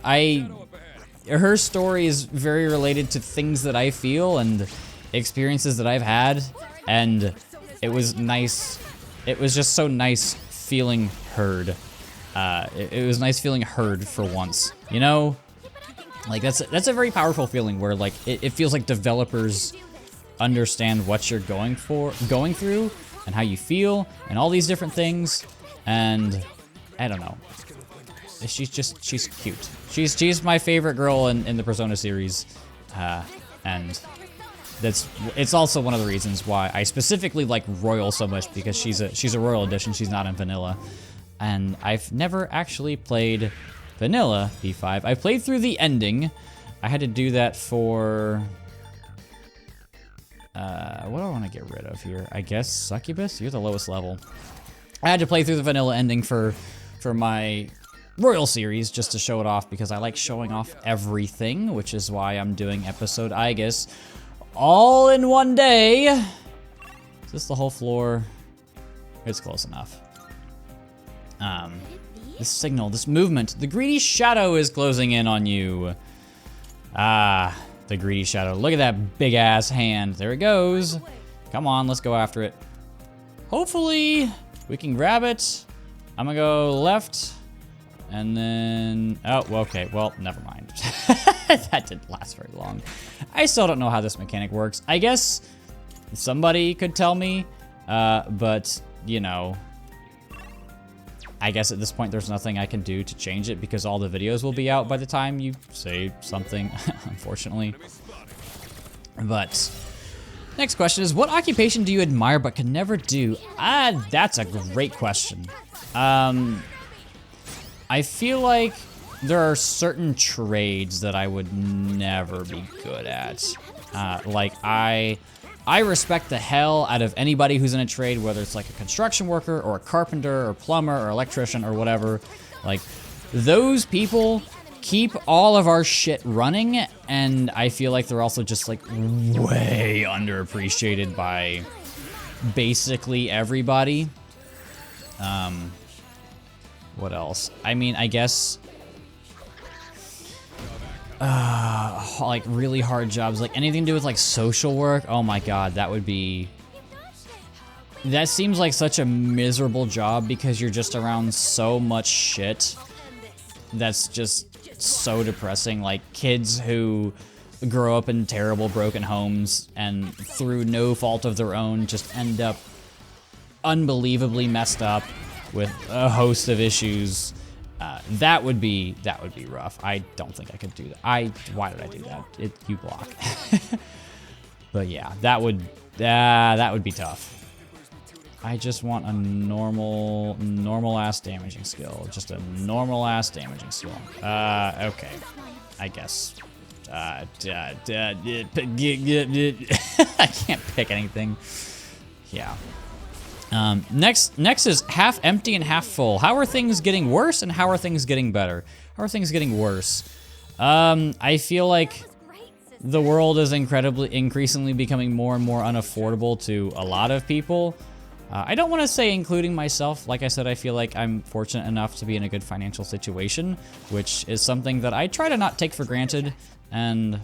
her story is very related to things that I feel and experiences that I've had. And it was nice. It was just so nice feeling heard. It was nice feeling heard for once. You know, like that's a very powerful feeling where like it feels like developers understand what you're going through and how you feel and all these different things. And I don't know, she's cute. She's my favorite girl in the Persona series, and it's also one of the reasons why I specifically like Royal so much, because she's a Royal edition. She's not in Vanilla, and I've never actually played Vanilla P5. I played through the ending. I had to do that for what do I want to get rid of here? I guess Succubus? You're the lowest level. I had to play through the vanilla ending for my Royal series just to show it off, because I like showing off everything, which is why I'm doing episode Aigis all in one day. Is this the whole floor? It's close enough. This signal, this movement, the greedy shadow is closing in on you. Ah, the greedy shadow. Look at that big ass hand. There it goes. Come on, let's go after it. Hopefully we can grab it. I'm gonna go left and then, oh, well, okay, well, never mind. That didn't last very long. I still don't know how this mechanic works. I guess somebody could tell me, but you know, I guess at this point there's nothing I can do to change it, because all the videos will be out by the time you say something, unfortunately. But next question is, what occupation do you admire but can never do? That's a great question. I feel like there are certain trades that I would never be good at. Like I respect the hell out of anybody who's in a trade, whether it's like a construction worker or a carpenter or plumber or electrician or whatever. Like, those people keep all of our shit running, and I feel like they're also just like way underappreciated by basically everybody. What else? I mean, I guess like really hard jobs, like anything to do with like social work. Oh my god, that seems like such a miserable job, because you're just around so much shit that's just so depressing. Like kids who grow up in terrible broken homes and through no fault of their own just end up unbelievably messed up with a host of issues. That would be rough. I don't think I could do that. Why did I do that? You block. But yeah, that would be tough. I just want a normal ass damaging skill. Just a normal ass damaging skill. Okay. I guess. I can't pick anything. Yeah. Next is half empty and half full. How are things getting worse and how are things getting better? How are things getting worse? I feel like the world is increasingly becoming more and more unaffordable to a lot of people. I don't want to say including myself. Like I said, I feel like I'm fortunate enough to be in a good financial situation, which is something that I try to not take for granted, and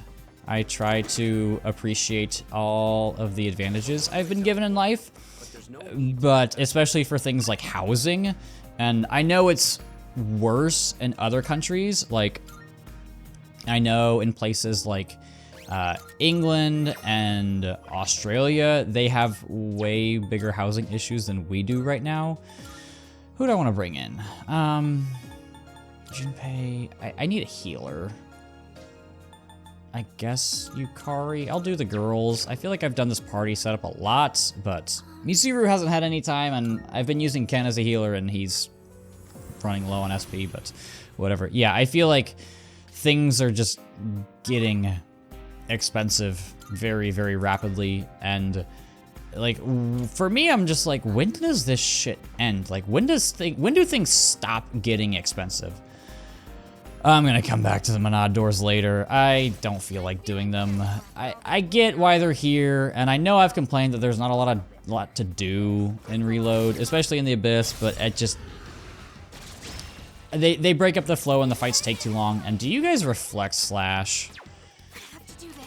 I try to appreciate all of the advantages I've been given in life. But especially for things like housing, and I know it's worse in other countries. Like, I know in places like England and Australia, they have way bigger housing issues than we do right now. Who do I want to bring in? Junpei. I need a healer. I guess Yukari. I'll do the girls. I feel like I've done this party setup a lot, but Mizuru hasn't had any time, and I've been using Ken as a healer, and he's running low on SP, but whatever. Yeah, I feel like things are just getting expensive very, very rapidly, and like for me, I'm just like, when does this shit end? Like, when do things stop getting expensive? I'm gonna come back to the Monad doors later. I don't feel like doing them. I get why they're here, and I know I've complained that there's not a lot to do in Reload, especially in the Abyss, but it just they break up the flow and the fights take too long. And do you guys reflect slash?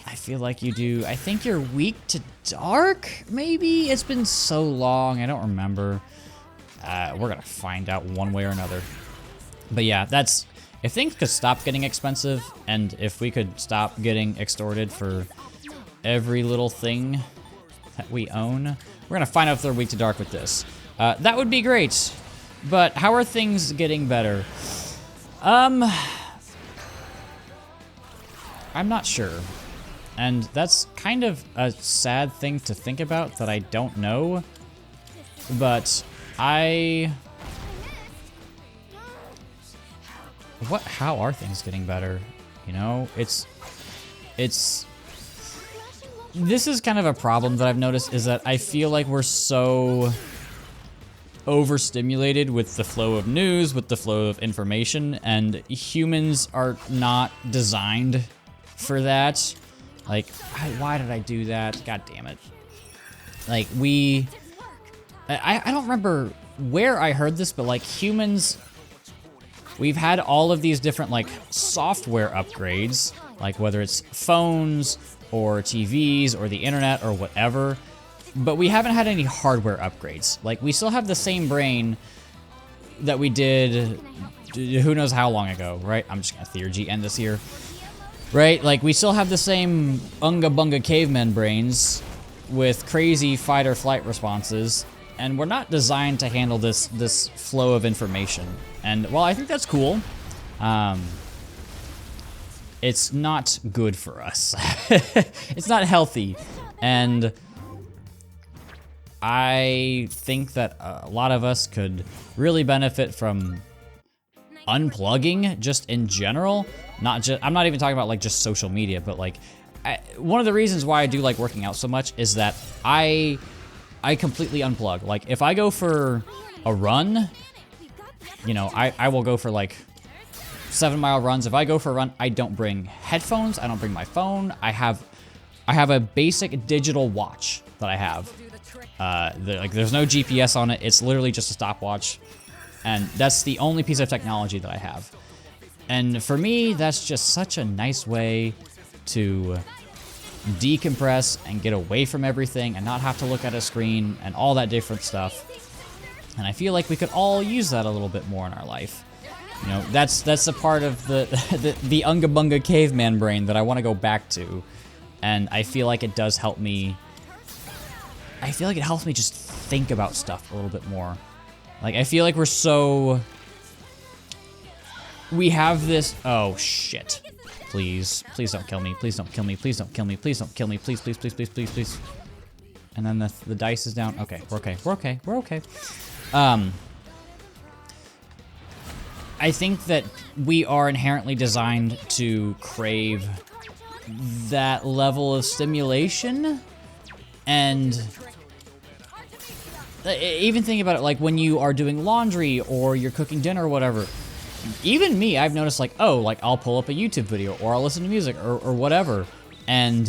I feel like you do. I think you're weak to dark, maybe? It's been so long, I don't remember. We're gonna find out one way or another. But yeah, that's... If things could stop getting expensive, and if we could stop getting extorted for every little thing that we own, we're gonna find out if they're weak to dark with this. That would be great. But how are things getting better? I'm not sure. And that's kind of a sad thing to think about, that I don't know. But how are things getting better? You know, this is kind of a problem that I've noticed, is that I feel like we're so overstimulated with the flow of news, with the flow of information, and humans are not designed for that. Like, why did I do that? God damn it. Like, I don't remember where I heard this, but like humans, we've had all of these different like software upgrades, like whether it's phones or TVs or the internet or whatever, but we haven't had any hardware upgrades. Like, we still have the same brain that we did who knows how long ago, right? I'm just gonna theurgy end this here. Right, like we still have the same unga bunga caveman brains with crazy fight or flight responses, and we're not designed to handle this flow of information. And while I think that's cool, it's not good for us. It's not healthy, and I think that a lot of us could really benefit from unplugging just in general. I'm not even talking about like just social media, but like one of the reasons why I do like working out so much is that I completely unplug. Like, if I go for a run, you know, I will go for like 7-mile runs. If I go for a run, I don't bring headphones, I don't bring my phone. I have a basic digital watch that I have. Like, there's no GPS on it. It's literally just a stopwatch. And that's the only piece of technology that I have. And for me, that's just such a nice way to decompress and get away from everything and not have to look at a screen and all that different stuff. And I feel like we could all use that a little bit more in our life. You know, that's a part of the Unga Bunga caveman brain that I want to go back to. And I feel like it does help me. I feel like it helps me just think about stuff a little bit more. Like, I feel like we have this, oh shit. Please don't kill me, please don't kill me, please don't kill me, please don't kill me, please, please, please, please, please, please. And then the dice is down. Okay, we're okay, we're okay, we're okay. I think that we are inherently designed to crave that level of stimulation, and even think about it, like when you are doing laundry or you're cooking dinner or whatever. Even me, I've noticed, like, oh, like I'll pull up a YouTube video or I'll listen to music or whatever, and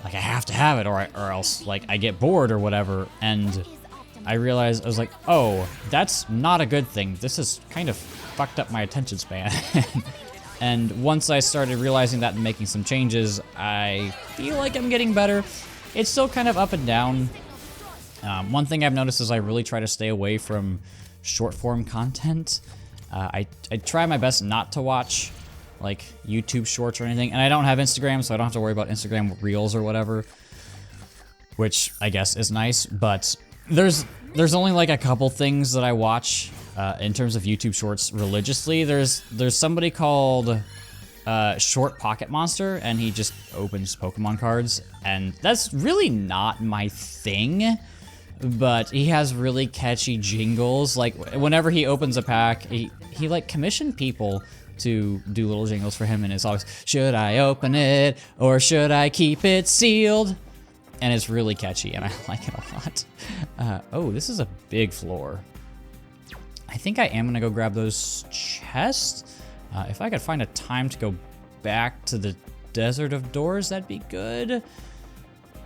like I have to have it or else like I get bored or whatever. And I realized, I was like, oh, that's not a good thing. This has kind of fucked up my attention span. And once I started realizing that and making some changes, I feel like I'm getting better. It's still kind of up and down. One thing I've noticed is I really try to stay away from short form content. I try my best not to watch like YouTube shorts or anything, and I don't have Instagram, so I don't have to worry about Instagram Reels or whatever, which I guess is nice. But there's only like a couple things that I watch in terms of YouTube shorts religiously. There's somebody called short pocket monster, and he just opens Pokemon cards, and that's really not my thing, but he has really catchy jingles. Like, whenever he opens a pack, he like commissioned people to do little jingles for him, and it's always, should I open it, or should I keep it sealed? And it's really catchy, and I like it a lot. Oh, this is a big floor. I think I am gonna go grab those chests. If I could find a time to go back to the Desert of Doors, that'd be good.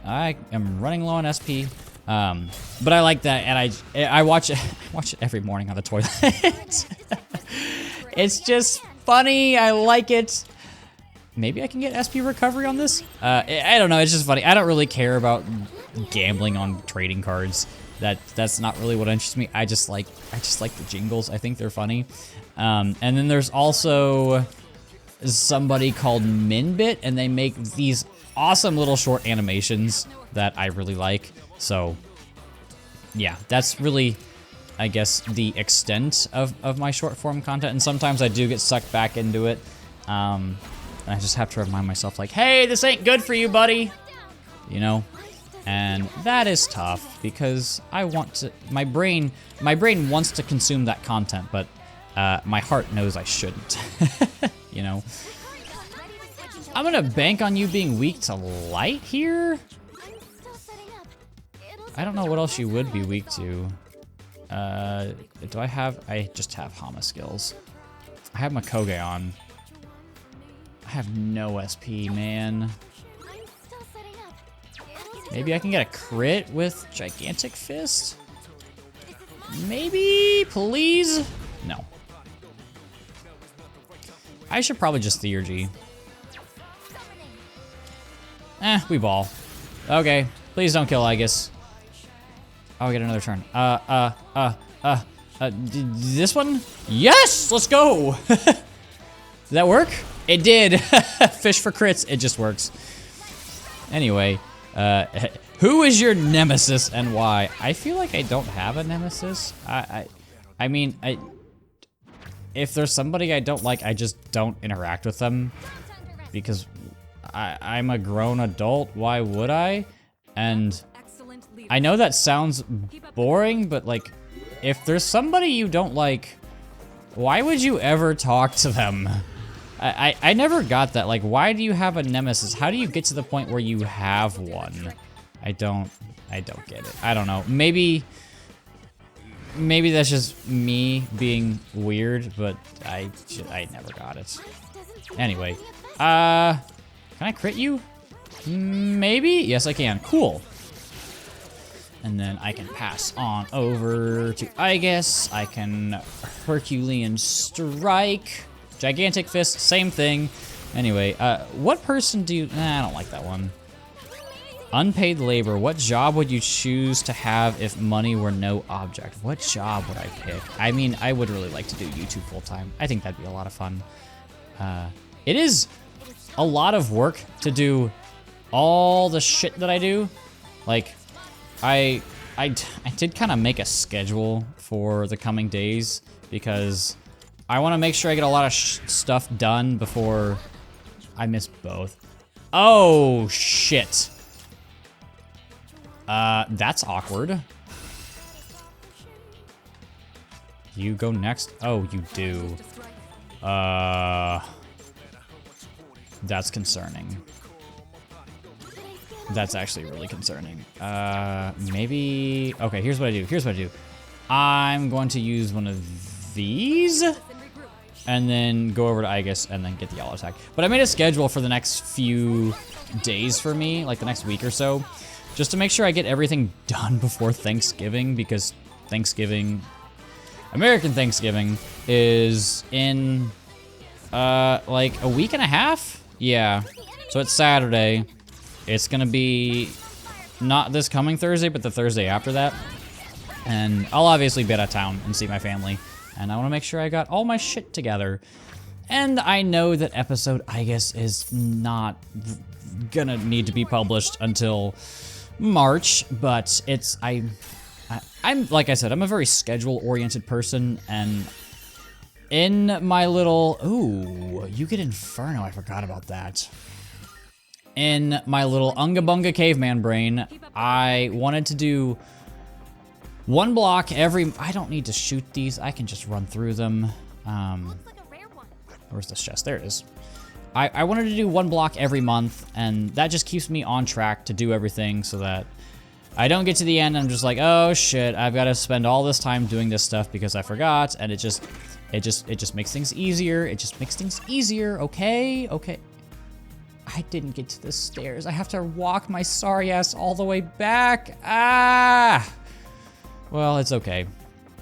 I am running low on SP, but I like that, and I watch it. I watch it every morning on the toilet. It's just funny. I like it. Maybe I can get SP recovery on this. I don't know. It's just funny. I don't really care about gambling on trading cards. That's not really what interests me. I just like the jingles. I think they're funny. And then there's also somebody called Minbit, and they make these awesome little short animations that I really like. So yeah, that's really, I guess, the extent of my short form content. And sometimes I do get sucked back into it. And I just have to remind myself, like, hey, this ain't good for you, buddy. You know? And that is tough because I want to, my brain wants to consume that content, but my heart knows I shouldn't. You know? I'm gonna bank on you being weak to light here. I don't know what else you would be weak to. Do I have, I just have Hama skills. I have Makoge on. I have no SP, man. Maybe I can get a crit with Gigantic Fist? Maybe? Please? No. I should probably just Theurgy. We ball. Okay, please don't kill Aigis. Oh, I get another turn. This one? Yes! Let's go! Did that work? It did! Fish for crits, it just works. Anyway, who is your nemesis and why? I feel like I don't have a nemesis. I mean, if there's somebody I don't like, I just don't interact with them. Because I'm a grown adult, why would I? And I know that sounds boring, but like, if there's somebody you don't like, why would you ever talk to them? I never got that. Like, why do you have a nemesis? How do you get to the point where you have one? I don't get it. I don't know. Maybe that's just me being weird, but I never got it. Anyway, can I crit you? Maybe? Yes, I can. Cool. And then I can pass on over to Aigis. I can Herculean Strike. Gigantic Fist, same thing. Anyway, what person do you... Nah, I don't like that one. Unpaid labor. What job would you choose to have if money were no object? What job would I pick? I mean, I would really like to do YouTube full-time. I think that'd be a lot of fun. It is a lot of work to do all the shit that I do. Like, I did kind of make a schedule for the coming days because I want to make sure I get a lot of stuff done before I miss both. Oh, shit. That's awkward. You go next? Oh, you do. That's concerning. That's actually really concerning. Maybe... Okay, here's what I do. I'm going to use one of these, and then go over to Aigis, and then get the yellow attack. But I made a schedule for the next few days for me, like the next week or so, just to make sure I get everything done before Thanksgiving, because American Thanksgiving is in, like a week and a half? Yeah, so it's Saturday. It's gonna be not this coming Thursday, but the Thursday after that. And I'll obviously be out of town and see my family. And I wanna make sure I got all my shit together. And I know that episode, I guess, is not gonna need to be published until March, but it's, I'm like I said, I'm a very schedule-oriented person, and in my little, ooh, you get Inferno, I forgot about that. In my little Unga Bunga caveman brain, I wanted to do 1 block every, I don't need to shoot these, I can just run through them. Where's this chest? There it is. I wanted to do 1 block every month, and that just keeps me on track to do everything so that I don't get to the end and I'm just like, oh shit, I've got to spend all this time doing this stuff because I forgot, and it just makes things easier. It just makes things easier, okay? Okay. I didn't get to the stairs. I have to walk my sorry ass all the way back. Ah! Well, it's okay.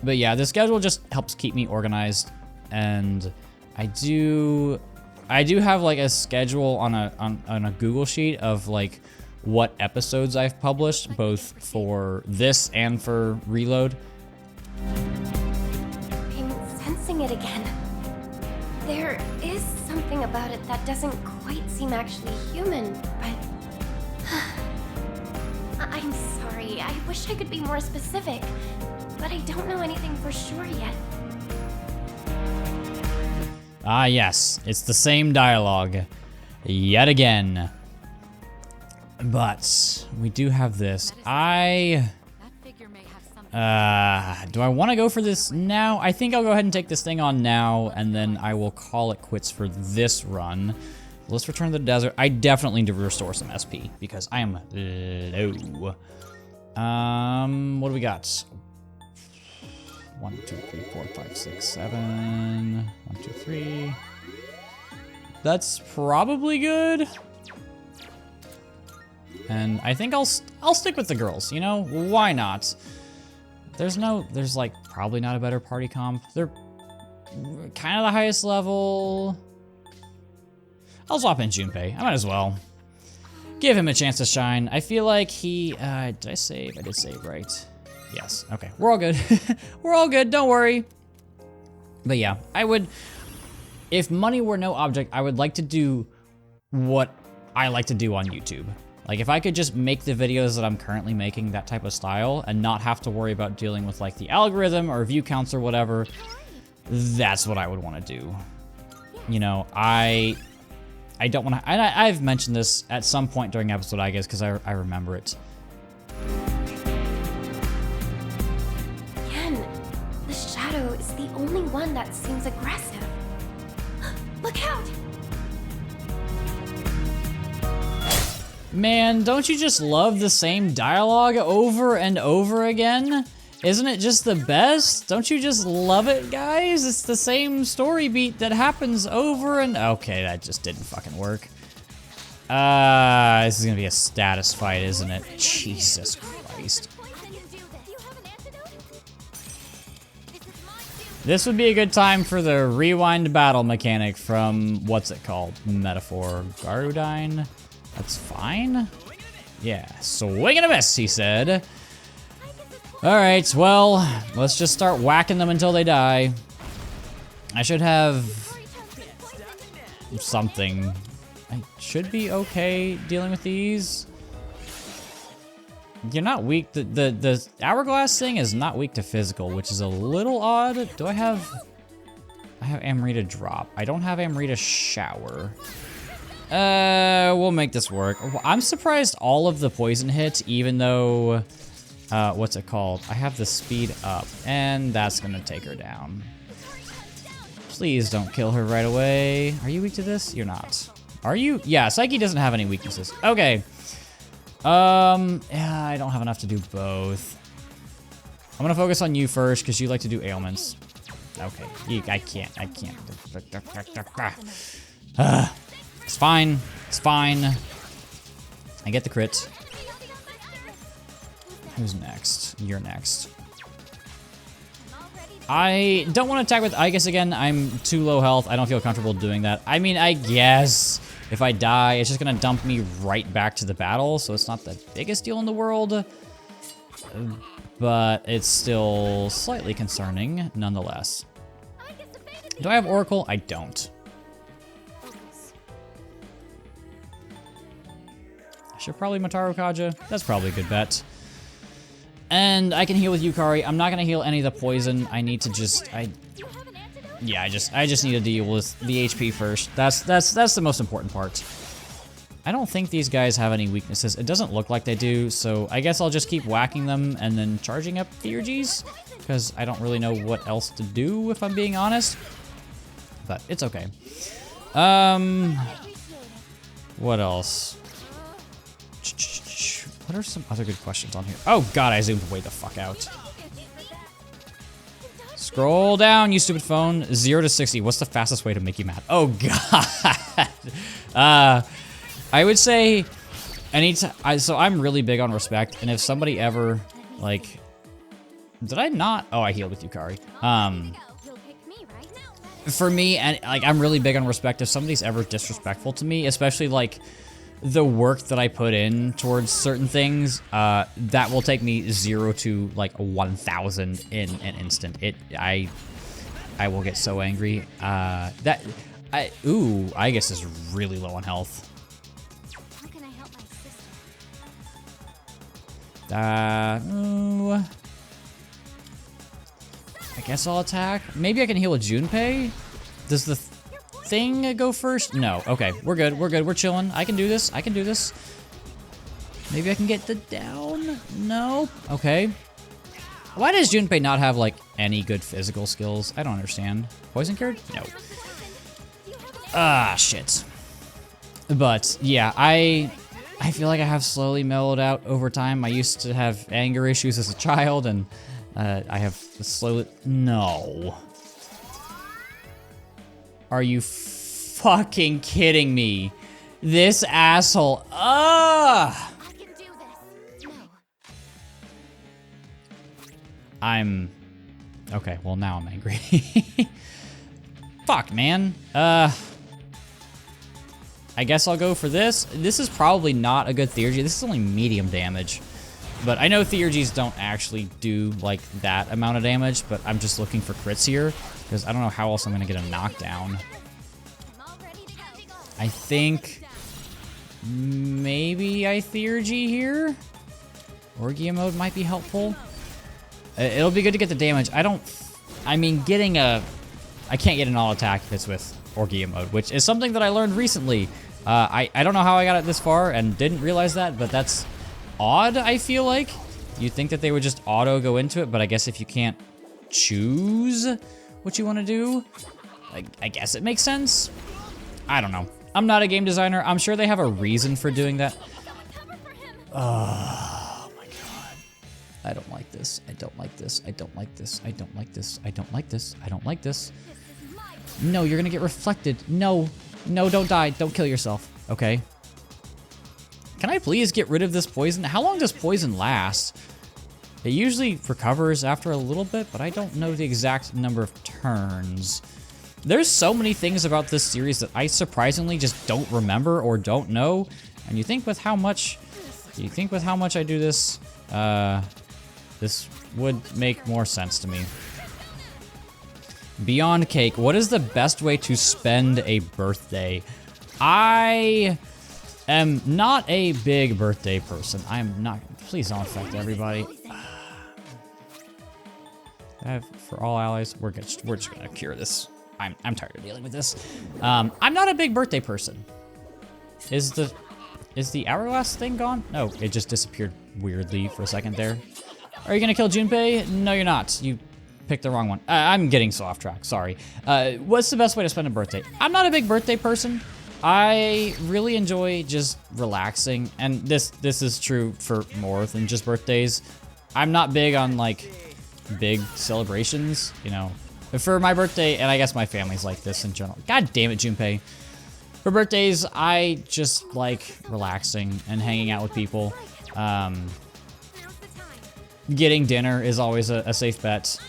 But yeah, the schedule just helps keep me organized, and I do have like a schedule on a Google sheet of like what episodes I've published, both for this and for Reload. I'm sensing it again. There is something about it that doesn't quite seem actually human, but I'm sorry. I wish I could be more specific, but I don't know anything for sure yet. Ah, yes, it's the same dialogue yet again. But we do have this. Do I want to go for this now? I think I'll go ahead and take this thing on now, and then I will call it quits for this run. Let's return to the desert. I definitely need to restore some SP because I am low. What do we got? 1, 2, 3, 4, 5, 6, 7. 1, 2, 3. That's probably good. And I think I'll stick with the girls, you know? Why not? There's like probably not a better party comp. They're kind of the highest level. I'll swap in Junpei. I might as well. Give him a chance to shine. I feel like he, did I save? I did save, right? Yes, okay, we're all good. We're all good, don't worry. But yeah, I would, if money were no object, I would like to do what I like to do on YouTube. Like if I could just make the videos that I'm currently making that type of style and not have to worry about dealing with like the algorithm or view counts or whatever, that's what I would want to do. You know, I don't want to, I've mentioned this at some point during episode Aigis because I remember it. The shadow is the only one that seems aggressive. Look out! Man, don't you just love the same dialogue over and over again? Isn't it just the best? Don't you just love it, guys? It's the same story beat that happens over and... Okay, that just didn't fucking work. This is gonna be a status fight, isn't it? Jesus Christ. This would be a good time for the rewind battle mechanic from, what's it called? Metaphor Garudine? That's fine? Yeah, swing and a miss, he said. Alright, well, let's just start whacking them until they die. I should have something. I should be okay dealing with these. You're not weak. The hourglass thing is not weak to physical, which is a little odd. Do I have Amrita drop. I don't have Amrita shower. We'll make this work. I'm surprised all of the poison hit, even though, what's it called? I have the speed up, and that's gonna take her down. Please don't kill her right away. Are you weak to this? You're not. Are you? Yeah, Psyche doesn't have any weaknesses. Okay. Yeah, I don't have enough to do both. I'm gonna focus on you first, because you like to do ailments. Okay, I can't. It's fine. It's fine. I get the crit. Who's next? You're next. I don't want to attack with Aigis again. I'm too low health. I don't feel comfortable doing that. I mean, I guess if I die, it's just gonna dump me right back to the battle, so it's not the biggest deal in the world. But it's still slightly concerning, nonetheless. Do I have Oracle? I don't. I should probably Mataru Kaja. That's probably a good bet. And I can heal with Yukari. I'm not gonna heal any of the poison. I need to just, yeah, I just need to deal with the HP first. That's the most important part. I don't think these guys have any weaknesses. It doesn't look like they do, so I guess I'll just keep whacking them and then charging up the Aigis, because I don't really know what else to do if I'm being honest. But it's okay. What else? What are some other good questions on here? Oh god, I zoomed way the fuck out. Scroll down, you stupid phone. 0 to 60. What's the fastest way to make you mad? Oh god. I would say anytime. So I'm really big on respect, and if somebody ever like, did I not? Oh, I healed with you, Kari. For me, and like I'm really big on respect. If somebody's ever disrespectful to me, especially like the work that I put in towards certain things, that will take me 0 to like 1,000 in an instant. I will get so angry. Ooh, Aigis is really low on health. How can I help my sister? Ooh. I guess I'll attack. Maybe I can heal with Junpei. Does the thing go first? No. Okay, we're good. We're good. We're chilling. I can do this. I can do this. Maybe I can get the down. No. Okay. Why does Junpei not have like any good physical skills? I don't understand. Poison cured? No. Ah, shit. But yeah, I feel like I have slowly mellowed out over time. I used to have anger issues as a child, and I have slowly. No. Are you fucking kidding me? This asshole. Ah! I can do this. No. I'm. Okay, well now I'm angry. Fuck, man. I guess I'll go for this. This is probably not a good Theurgy. This is only medium damage. But I know Theurgies don't actually do like that amount of damage, but I'm just looking for crits here, because I don't know how else I'm gonna get a knockdown. I think maybe I Theurgy here. Orgia mode might be helpful. It'll be good to get the damage. I mean, getting a... I can't get an all attack if it's with Orgia mode, which is something that I learned recently. I don't know how I got it this far and didn't realize that, but that's odd, I feel like. You'd think that they would just auto go into it, but I guess if you can't choose what you want to do, I guess it makes sense. I don't know. I'm not a game designer. I'm sure they have a reason for doing that. Oh my god. I don't like this. I don't like this. I don't like this. I don't like this. I don't like this. I don't like this. No, you're gonna get reflected. No. No, don't die. Don't kill yourself. Okay. Can I please get rid of this poison? How long does poison last? It usually recovers after a little bit, but I don't know the exact number of turns. There's so many things about this series that I surprisingly just don't remember or don't know. And you think with how much I do this, this would make more sense to me. Beyond cake, what is the best way to spend a birthday? I am not a big birthday person. I'm not. Please don't affect everybody. For all allies, we're just gonna cure this. I'm tired of dealing with this. I'm not a big birthday person. Is the hourglass thing gone? No, it just disappeared weirdly for a second there. Are you gonna kill Junpei? No, you're not. You picked the wrong one. I'm getting so off track, sorry. What's the best way to spend a birthday? I'm not a big birthday person. I really enjoy just relaxing, and this is true for more than just birthdays. I'm not big on like big celebrations, you know. For my birthday, and I guess my family's like this in general. God damn it, Junpei. For birthdays, I just like relaxing and hanging out with people. Getting dinner is always a safe bet.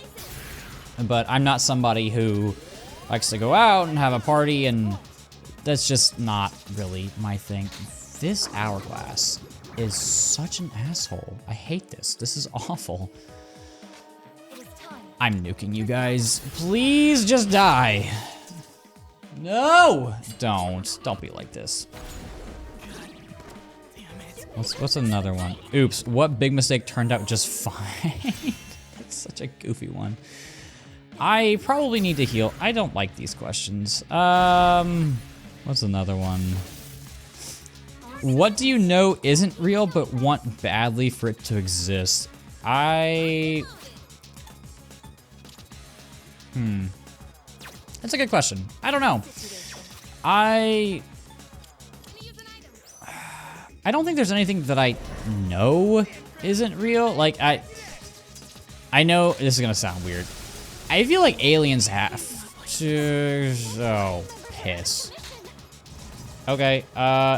But I'm not somebody who likes to go out and have a party, and that's just not really my thing. This hourglass is such an asshole. I hate this. This is awful. I'm nuking you guys. Please just die. No! Don't be like this. What's another one? Oops, what big mistake turned out just fine? That's such a goofy one. I probably need to heal. I don't like these questions. What's another one? What do you know isn't real but want badly for it to exist? That's a good question. I don't know. I don't think there's anything that I know isn't real. Like, I know this is gonna sound weird. I feel like aliens have to... Oh, piss. Okay,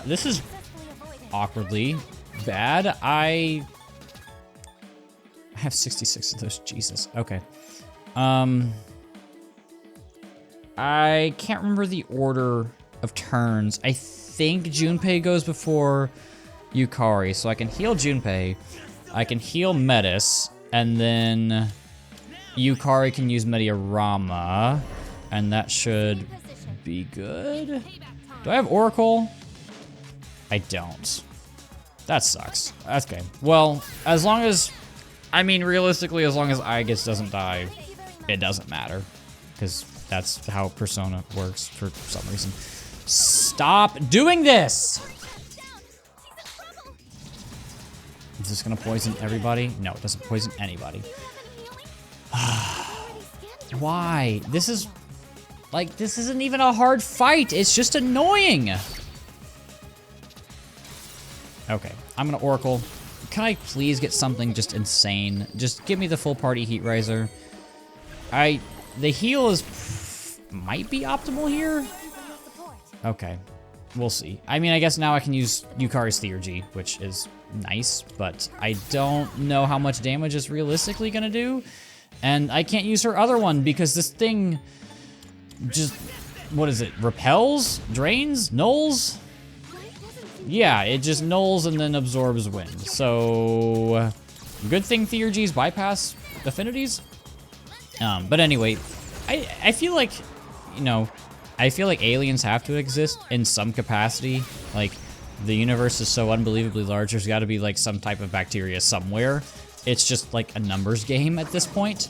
this is awkwardly bad. I have 66 of those, Jesus. Okay. I can't remember the order of turns. I think Junpei goes before Yukari, so I can heal Junpei, I can heal Metis, and then Yukari can use Mediarama, and that should be good. Do I have Oracle? I don't. That sucks. That's okay. Well, as long as, I mean, realistically, as long as Aigis doesn't die, it doesn't matter, because that's how Persona works for some reason. Stop doing this! Is this gonna poison everybody? No, it doesn't poison anybody. Why? This is, like, this isn't even a hard fight. It's just annoying. Okay, I'm gonna Oracle. Can I please get something just insane? Just give me the full party Heat Riser. The heal might be optimal here. Okay, we'll see. I mean, I guess now I can use Yukari's Theurgy, which is nice, but I don't know how much damage it's realistically gonna do. And I can't use her other one because this thing just, what is it? Repels? Drains? Nulls? Yeah, it just nulls and then absorbs wind. So, good thing Theurgies bypass affinities. But anyway, I feel like, you know, I feel like aliens have to exist in some capacity. Like, the universe is so unbelievably large, there's gotta be like some type of bacteria somewhere. It's just like a numbers game at this point.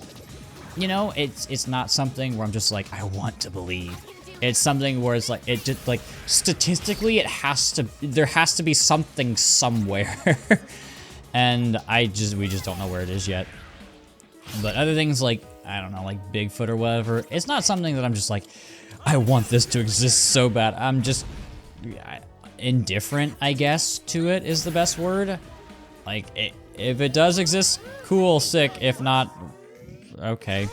You know, it's not something where I'm just like, I want to believe. It's something where it's like, it just like, statistically, there has to be something somewhere. And we just don't know where it is yet. But other things like, I don't know, like Bigfoot or whatever, it's not something that I'm just like, I want this to exist so bad. I'm just indifferent, I guess, to it is the best word. Like, if it does exist, cool, sick. If not, okay.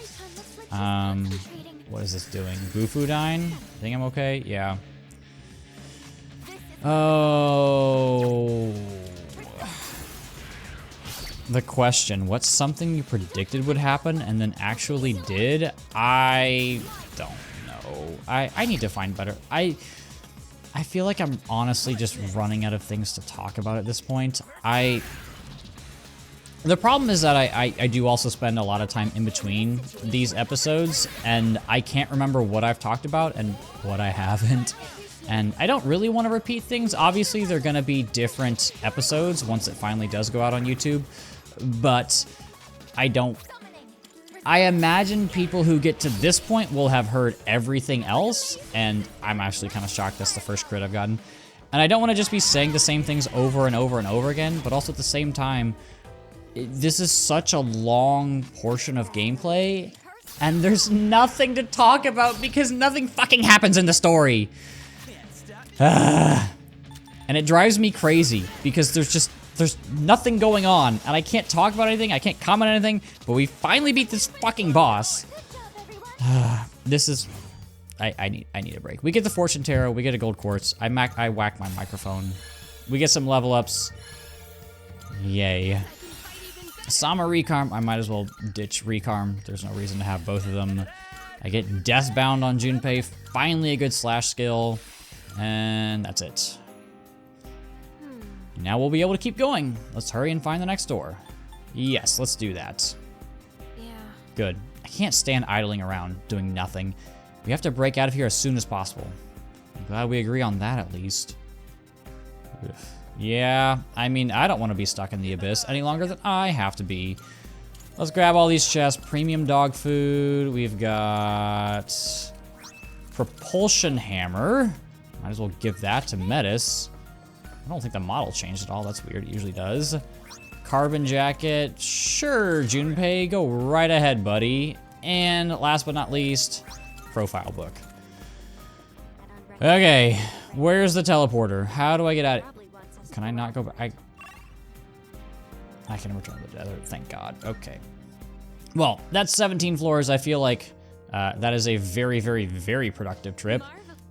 What is this doing? Bufudyne? Think I'm okay? Yeah. Oh. The question, what's something you predicted would happen and then actually did? I don't know. I need to find better. I feel like I'm honestly just running out of things to talk about at this point. The problem is that I do also spend a lot of time in between these episodes, and I can't remember what I've talked about and what I haven't. And I don't really want to repeat things. Obviously, they're going to be different episodes once it finally does go out on YouTube. But I imagine people who get to this point will have heard everything else, and I'm actually kind of shocked that's the first crit I've gotten. And I don't want to just be saying the same things over and over and over again, but also at the same time, this is such a long portion of gameplay, and there's nothing to talk about because nothing fucking happens in the story. And it drives me crazy because there's nothing going on, and I can't talk about anything, I can't comment on anything, but we finally beat this fucking boss. This is, I need a break. We get the Fortune Tarot, we get a Gold Quartz, I whack my microphone. We get some level ups. Yay. Sama Recarm, I might as well ditch Recarm. There's no reason to have both of them. I get Deathbound on Junpei, finally a good slash skill, and that's it. Now we'll be able to keep going. Let's hurry and find the next door. Yes, let's do that. Yeah. Good. I can't stand idling around, doing nothing. We have to break out of here as soon as possible. I'm glad we agree on that at least. Ugh. Yeah, I mean, I don't want to be stuck in the abyss any longer than I have to be. Let's grab all these chests. Premium dog food. We've got propulsion hammer. Might as well give that to Metis. I don't think the model changed at all. That's weird. It usually does. Carbon jacket. Sure, Junpei. Go right ahead, buddy. And last but not least, profile book. Okay, where's the teleporter? How do I get out? Can I not go back? I can return to the desert, thank God. Okay. Well, that's 17 floors. I feel like that is a very, very, very productive trip.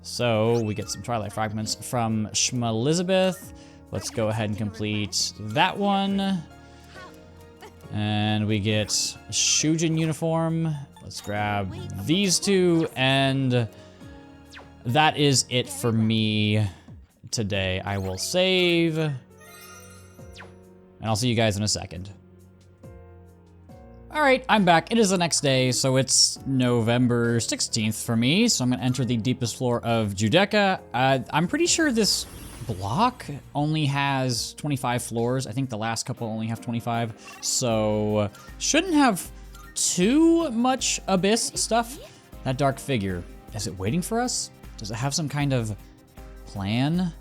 So we get some Twilight Fragments from Schmelizabeth. Let's go ahead and complete that one. And we get Shujin uniform. Let's grab these two, and that is it for me today. I will save, and I'll see you guys in a second. All right, I'm back. It is the next day, so it's November 16th for me, so I'm gonna enter the deepest floor of Judecca. I'm pretty sure this block only has 25 floors. I think the last couple only have 25, so shouldn't have too much abyss stuff. That dark figure, is it waiting for us? Does it have some kind of plan?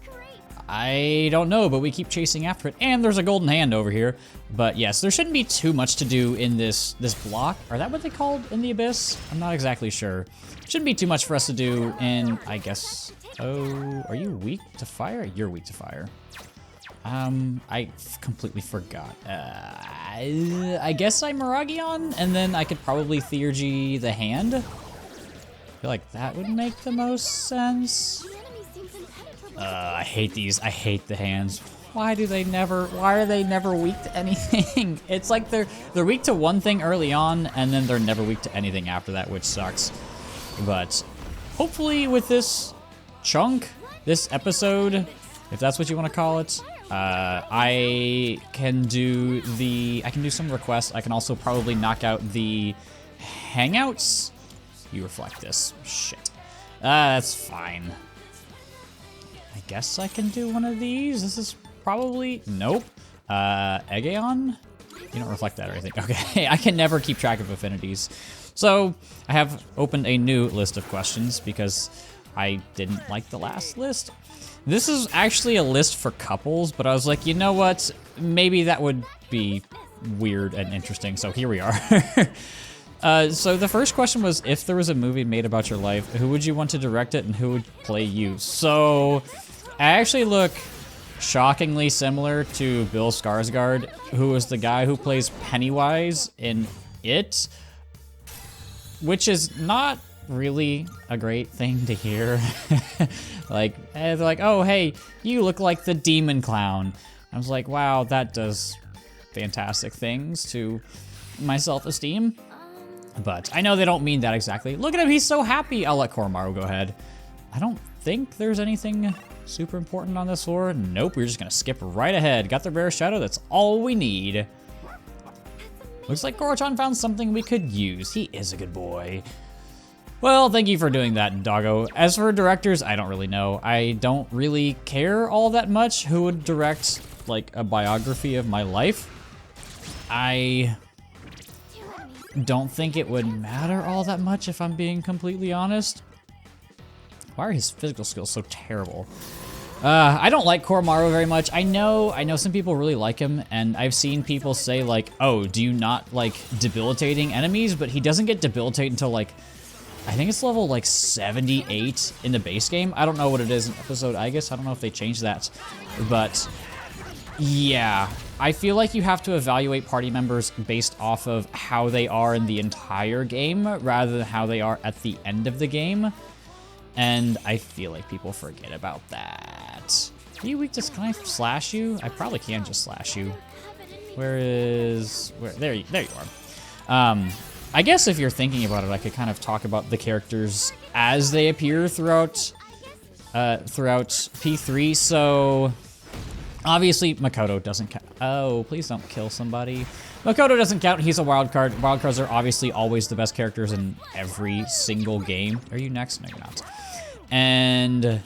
I don't know, but we keep chasing after it. And there's a golden hand over here. But yes, there shouldn't be too much to do in this block. Are that what they called in the abyss? I'm not exactly sure. Shouldn't be too much for us to do in, I guess. Oh, are you weak to fire? You're weak to fire. I completely forgot. I guess I'm Miragion, and then I could probably Theurgy the hand. I feel like that would make the most sense. I hate these. I hate the hands. Why are they never weak to anything? It's like they're weak to one thing early on, and then they're never weak to anything after that, which sucks. But hopefully with this chunk, this episode, if that's what you want to call it, I can do some requests. I can also probably knock out the hangouts. You reflect this. Shit. That's fine. I guess I can do one of these. This is probably... Nope. Aegeon? You don't reflect that or anything. Okay, I can never keep track of affinities. So, I have opened a new list of questions because I didn't like the last list. This is actually a list for couples, but I was like, you know what? Maybe that would be weird and interesting, so here we are. So the first question was, if there was a movie made about your life, who would you want to direct it and who would play you? So I actually look shockingly similar to Bill Skarsgård, who is the guy who plays Pennywise in It, which is not really a great thing to hear. Like, they're like, oh, hey, you look like the demon clown. I was like, wow, that does fantastic things to my self-esteem. But I know they don't mean that exactly. Look at him, he's so happy. I'll let Koromaru go ahead. I don't think there's anything super important on this floor. Nope, we're just gonna skip right ahead. Got the rare shadow, that's all we need. Looks like Korochan found something we could use. He is a good boy. Well, thank you for doing that, Doggo. As for directors, I don't really know. I don't really care all that much who would direct, like, a biography of my life. I don't think it would matter all that much if I'm being completely honest. Why are his physical skills so terrible? I don't like Koromaru very much. I know some people really like him, and I've seen people say like, oh, do you not like debilitating enemies? But he doesn't get debilitate until like, I think it's level like 78 in the base game. I don't know what it is in episode Aigis. I don't know if they changed that, but yeah. I feel like you have to evaluate party members based off of how they are in the entire game rather than how they are at the end of the game. And I feel like people forget about that. Are you weak to... Can I slash you? I probably can just slash you. There you are. I guess if you're thinking about it, I could kind of talk about the characters as they appear throughout P3. So obviously Makoto doesn't count. Oh, please don't kill somebody. Makoto doesn't count. He's a wild card. Wild cards are obviously always the best characters in every single game. Are you next? No, you're not. And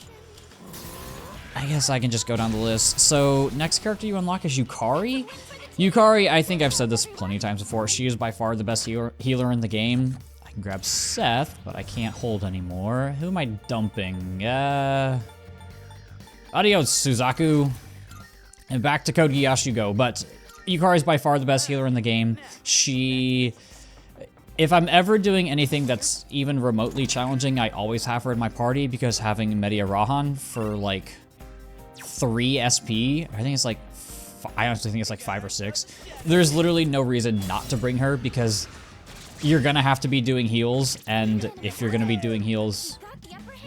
I guess I can just go down the list. So next character you unlock is Yukari. Yukari, I think I've said this plenty of times before. She is by far the best healer in the game. I can grab Seth, but I can't hold anymore. Who am I dumping? Adios, Suzaku. And back to Code Geass you go. But Yukari is by far the best healer in the game. If I'm ever doing anything that's even remotely challenging, I always have her in my party because having Media Rahan for like 3 SP, I think it's like, I honestly think it's like 5 or 6. There's literally no reason not to bring her because you're gonna have to be doing heals, and if you're gonna be doing heals,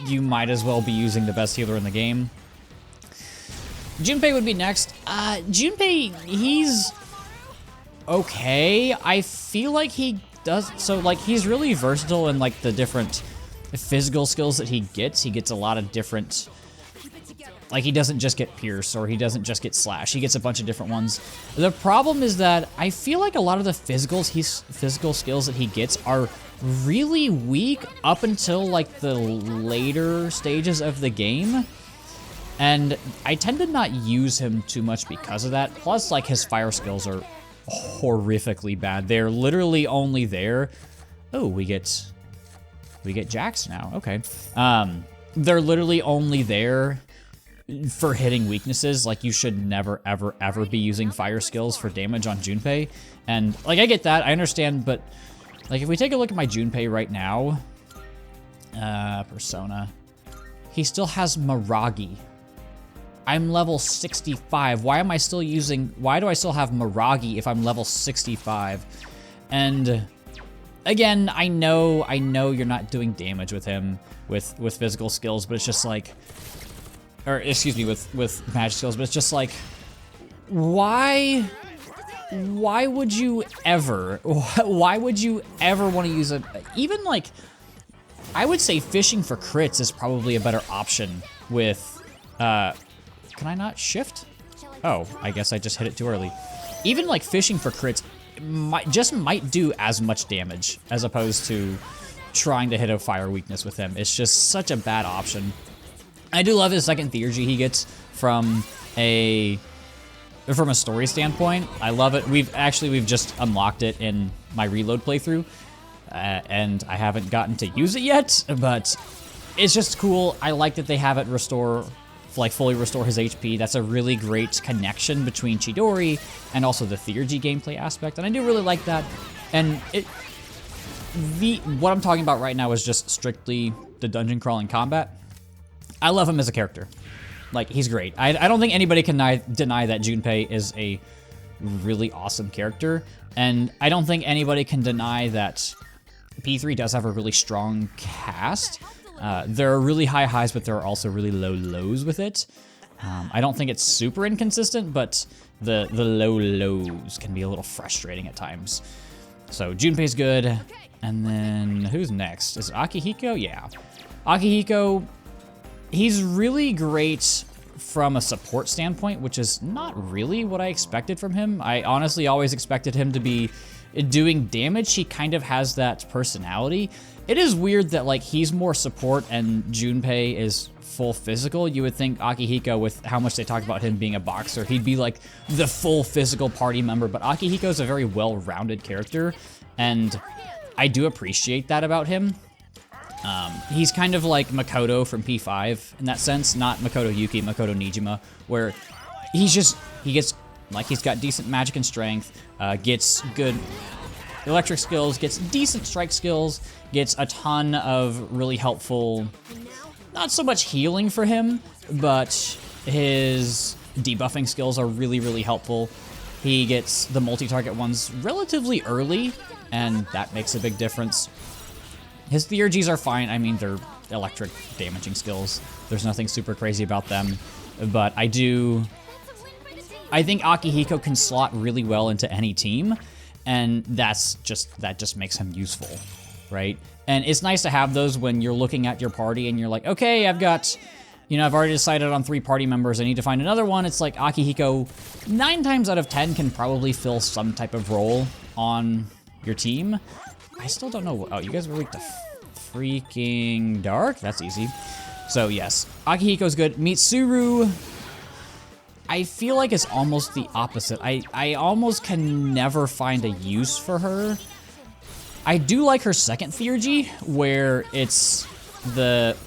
you might as well be using the best healer in the game. Junpei would be next. Junpei, he's okay. I feel like he does, so like he's really versatile in like the different physical skills that he gets. He gets a lot of different, like he doesn't just get Pierce or he doesn't just get Slash. He gets a bunch of different ones. The problem is that I feel like a lot of the physical skills that he gets are really weak up until like the later stages of the game. And I tend to not use him too much because of that. Plus, like, his fire skills are horrifically bad. They're literally only there. Oh, we get Jax now. Okay. They're literally only there for hitting weaknesses. Like, you should never, ever, ever be using fire skills for damage on Junpei. And, like, I get that. I understand, but, like, if we take a look at my Junpei right now, Persona, he still has Miragi. I'm level 65. Why do I still have Miragi if I'm level 65? And again, I know you're not doing damage with him with physical skills, but it's just like, or excuse me, with magic skills, but it's just like, why would you ever want to use even like, I would say fishing for crits is probably a better option with, can I not shift? Oh, I guess I just hit it too early. Even like fishing for crits might do as much damage as opposed to trying to hit a fire weakness with him. It's just such a bad option. I do love his second theurgy he gets from a story standpoint. I love it. We've just unlocked it in my reload playthrough, and I haven't gotten to use it yet, but it's just cool. I like that they have it fully restore his HP. That's a really great connection between Chidori and also the theurgy gameplay aspect, and I do really like that. And what I'm talking about right now is just strictly the dungeon crawling combat. I love him as a character. Like, he's great. I don't think anybody can deny that Junpei is a really awesome character, and I don't think anybody can deny that P3 does have a really strong cast. There are really high highs, but there are also really low lows with it. I don't think it's super inconsistent, but the low lows can be a little frustrating at times. So Junpei's good, and then who's next? Is it Akihiko? Yeah. Akihiko, he's really great from a support standpoint, which is not really what I expected from him. I honestly always expected him to be doing damage. He kind of has that personality. It is weird that like he's more support and Junpei is full physical. You would think Akihiko, with how much they talk about him being a boxer, he'd be like the full physical party member, but Akihiko is a very well-rounded character, and I do appreciate that about him. He's kind of like Makoto from P5 in that sense, not Makoto Yuki, Makoto Nijima, where he's got decent magic and strength, gets good electric skills, gets decent strike skills, gets a ton of really helpful, not so much healing for him, but his debuffing skills are really, really helpful. He gets the multi-target ones relatively early, and that makes a big difference. His theurgies are fine. I mean, they're electric damaging skills. There's nothing super crazy about them, but I think Akihiko can slot really well into any team, and that just makes him useful, right? And it's nice to have those when you're looking at your party and you're like, okay, I've already decided on 3 party members. I need to find another one. It's like Akihiko, 9 times out of 10 can probably fill some type of role on your team. I still don't know. Oh, you guys were weak to freaking dark? That's easy. So yes, Akihiko's good. Mitsuru, I feel like it's almost the opposite. I almost can never find a use for her. I do like her second theurgy, where it's the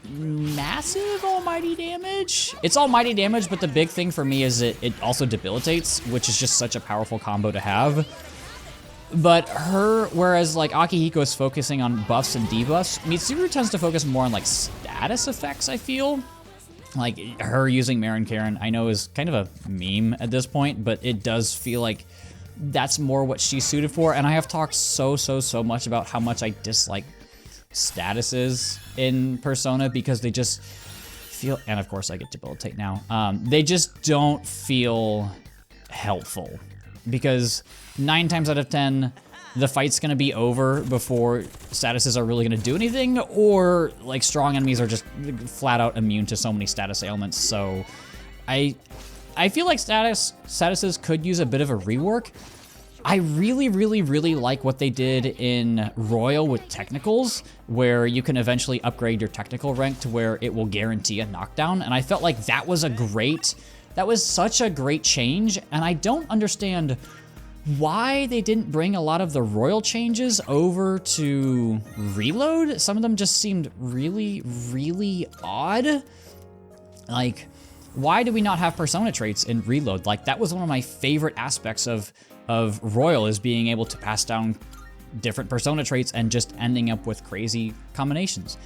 massive almighty damage. It's almighty damage, but the big thing for me is it also debilitates, which is just such a powerful combo to have. But her, whereas like Akihiko is focusing on buffs and debuffs, Mitsuru tends to focus more on like status effects, I feel. Like her using Marin Karen, I know is kind of a meme at this point, but it does feel like that's more what she's suited for. And I have talked so much about how much I dislike statuses in Persona because they just feel, and of course I get debilitate now, they just don't feel helpful because 9 times out of 10, the fight's gonna be over before statuses are really gonna do anything, or like strong enemies are just flat out immune to so many status ailments. So I feel like statuses could use a bit of a rework. I really like what they did in Royal with technicals, where you can eventually upgrade your technical rank to where it will guarantee a knockdown. And I felt like that was such a great change. And I don't understand why they didn't bring a lot of the Royal changes over to Reload. Some of them just seemed really odd. Like, why do we not have Persona traits in Reload? Like, that was one of my favorite aspects of Royal, is being able to pass down different Persona traits and just ending up with crazy combinations.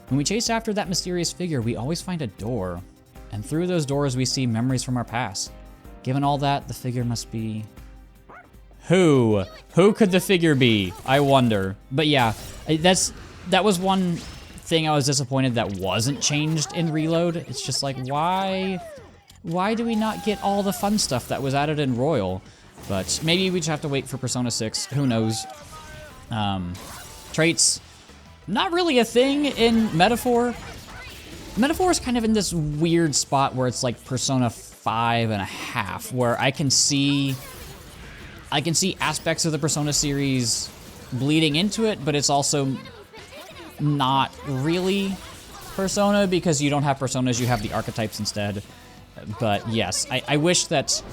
When we chase after that mysterious figure, we always find a door, and through those doors we see memories from our past. Given all that, the figure must be... Who could the figure be? I wonder. But yeah, that was one thing I was disappointed that wasn't changed in Reload. It's just like, why do we not get all the fun stuff that was added in Royal? But maybe we just have to wait for Persona 6. Who knows? Traits, not really a thing in Metaphor. Metaphor is kind of in this weird spot where it's like Persona 5.5, where I can see aspects of the Persona series bleeding into it, but it's also not really Persona because you don't have Personas, you have the archetypes instead. But yes, I wish that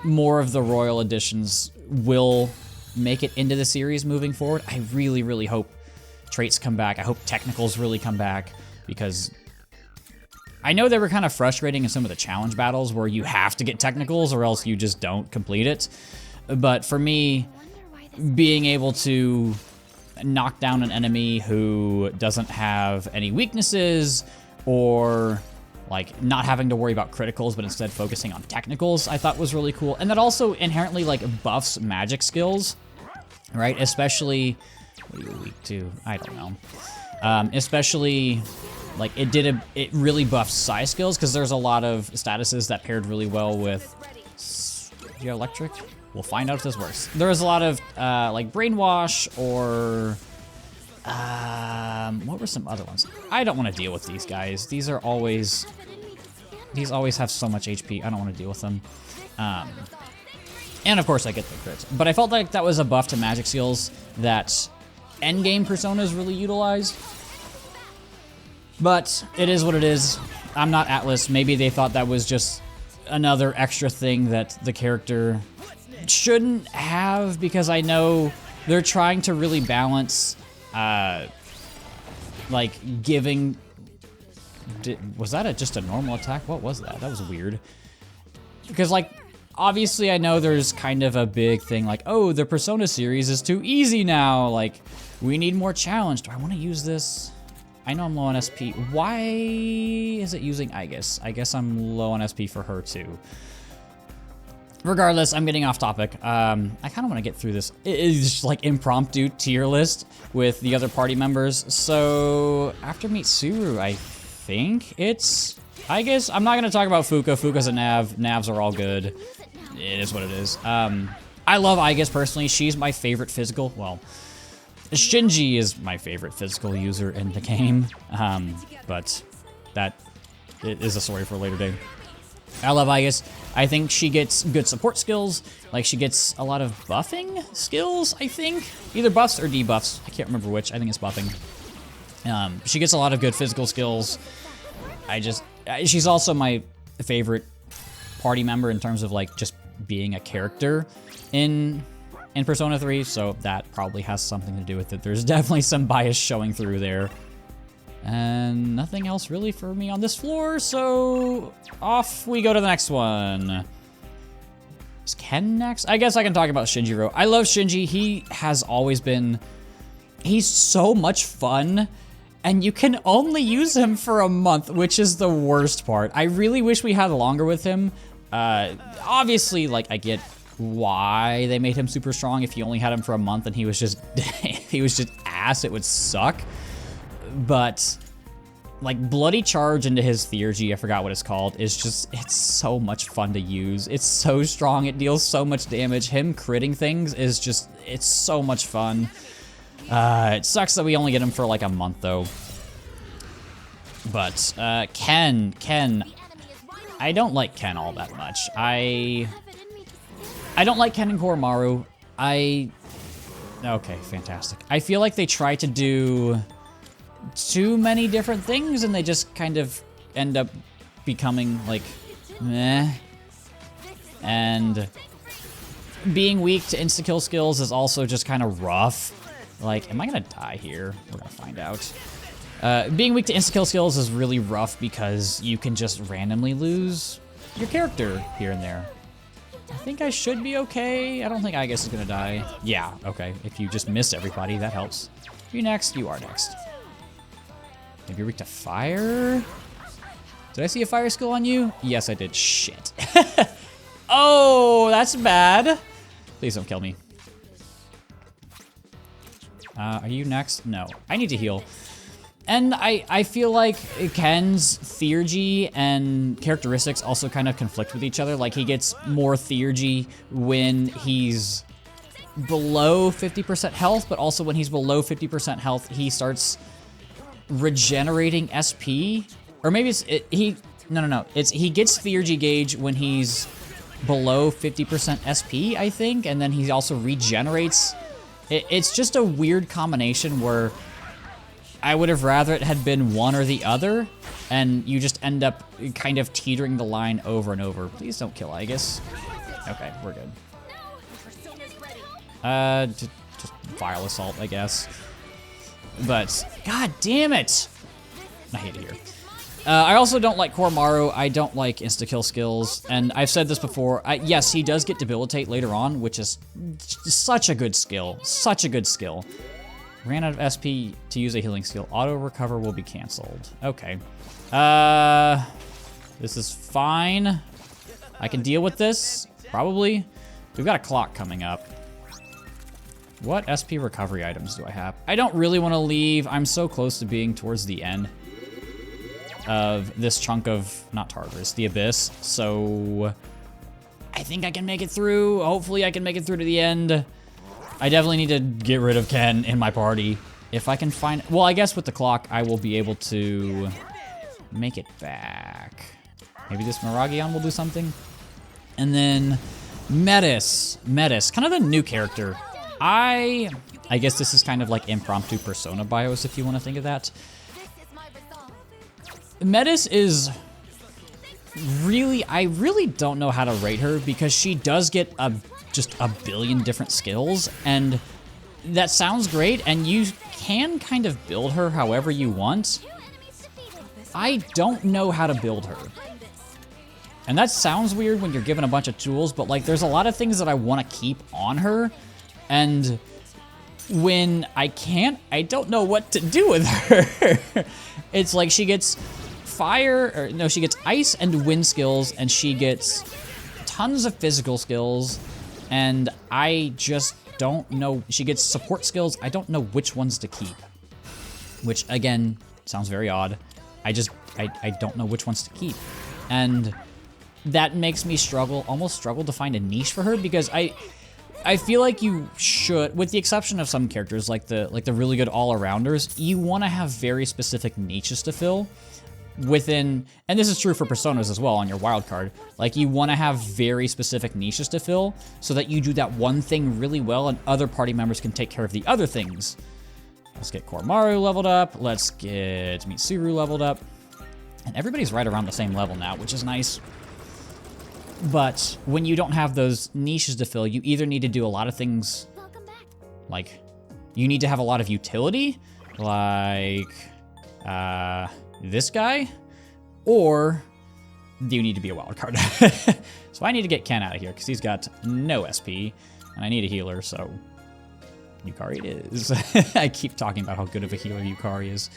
more of the Royal editions will make it into the series moving forward. I really hope traits come back. I hope technicals really come back, because I know they were kind of frustrating in some of the challenge battles where you have to get technicals or else you just don't complete it. But for me, being able to knock down an enemy who doesn't have any weaknesses, or like not having to worry about criticals but instead focusing on technicals, I thought was really cool. And that also inherently like buffs magic skills, right? Especially, what are you weak to? I don't know. Especially like it really buffs psi skills, because there's a lot of statuses that paired really well with Electric. We'll find out if this works. There was a lot of like Brainwash, or what were some other ones? I don't want to deal with these guys. These always have so much HP. I don't want to deal with them. And of course I get the crits. But I felt like that was a buff to magic skills that endgame Personas really utilized. But it is what it is. I'm not Atlas. Maybe they thought that was just another extra thing that the character shouldn't have, because I know they're trying to really balance like giving... Was that just a normal attack? What was that? That was weird. Because like, obviously I know there's kind of a big thing like, oh, the Persona series is too easy now, like we need more challenge. Do I want to use this? I know I'm low on SP. Why is it using Aigis? I guess I'm low on SP for her too. Regardless, I'm getting off topic. I kind of want to get through this. It's just like impromptu tier list with the other party members. So after Mitsuru, I think it's Aigis. I'm not going to talk about Fuka. Fuka's a Nav. Navs are all good. It is what it is. I love Aigis personally. She's my favorite physical. Well, Shinji is my favorite physical user in the game, but that is a story for a later day. I love Aigis. I think she gets good support skills. Like, she gets a lot of buffing skills, I think. Either buffs or debuffs. I can't remember which. I think it's buffing. She gets a lot of good physical skills. She's also my favorite party member in terms of like just being a character in Persona 3, so that probably has something to do with it. There's definitely some bias showing through there. And nothing else really for me on this floor, so off we go to the next one. Is Ken next? I guess I can talk about Shinjiro. I love Shinji. He has always been... He's so much fun, and you can only use him for a month, which is the worst part. I really wish we had longer with him. Obviously, like, I get why they made him super strong. If you only had him for a month and he was just he was just ass, it would suck. But like Bloody Charge into his Theurgy, I forgot what it's called, is just, it's so much fun to use. It's so strong, it deals so much damage. Him critting things is just, it's so much fun. It sucks that we only get him for like a month though. But Ken, I don't like Ken all that much. I don't like Ken and Koromaru. Okay, fantastic. I feel like they try to do too many different things and they just kind of end up becoming like meh. And being weak to insta-kill skills is also just kind of rough. Like, am I gonna die here? We're gonna find out. Being weak to insta-kill skills is really rough because you can just randomly lose your character here and there. I think I should be okay. I don't think Aigis is gonna die. Yeah, okay. If you just miss everybody, that helps. You next? You are next. Maybe you're weak to fire? Did I see a fire skill on you? Yes, I did. Shit. Oh, that's bad. Please don't kill me. Are you next? No. I need to heal. And I feel like Ken's Theurgy and characteristics also kind of conflict with each other. Like, he gets more Theurgy when he's below 50% health, but also when he's below 50% health, he starts regenerating SP. Or maybe it's, no. It's, he gets Theurgy gauge when he's below 50% SP, I think, and then he also regenerates. It's just a weird combination where I would have rather it had been one or the other, and you just end up kind of teetering the line over and over. Please don't kill Aigis. Okay, we're good. Just Vile Assault, I guess. But, god damn it! I hate it here. I also don't like Koromaru. I don't like insta-kill skills, and I've said this before. Yes, he does get Debilitate later on, which is such a good skill. Such a good skill. Ran out of SP to use a healing skill. Auto recover will be canceled. Okay. This is fine. I can deal with this, probably. We've got a clock coming up. What SP recovery items do I have? I don't really want to leave. I'm so close to being towards the end of this chunk of, not Tartarus, the Abyss. So I think I can make it through. Hopefully I can make it through to the end. I definitely need to get rid of Ken in my party. If I can find, well, I guess with the clock, I will be able to make it back. Maybe this Miragion will do something. And then Metis, kind of the new character. I guess this is kind of like impromptu Persona BIOS, if you want to think of that. Metis is really, I really don't know how to rate her because she does get just a billion different skills, and that sounds great, and you can kind of build her however you want. I don't know how to build her. And that sounds weird when you're given a bunch of tools, but like there's a lot of things that I want to keep on her, and when I can't, I don't know what to do with her. It's like she gets she gets ice and wind skills, and she gets tons of physical skills, and I just don't know. She gets support skills. I don't know which ones to keep, which again sounds very odd. I don't know which ones to keep, and that makes me almost struggle to find a niche for her, because I feel like you should, with the exception of some characters like the really good all-arounders, you want to have very specific niches to fill within, and this is true for Personas as well on your wild card. Like, you want to have very specific niches to fill so that you do that one thing really well and other party members can take care of the other things. Let's get Koromaru leveled up. Let's get Mitsuru leveled up. And everybody's right around the same level now, which is nice. But when you don't have those niches to fill, you either need to do a lot of things, like you need to have a lot of utility, like this guy, or you need to be a wild card. So I need to get Ken out of here because he's got no SP, and I need a healer, so Yukari it is. I keep talking about how good of a healer Yukari is.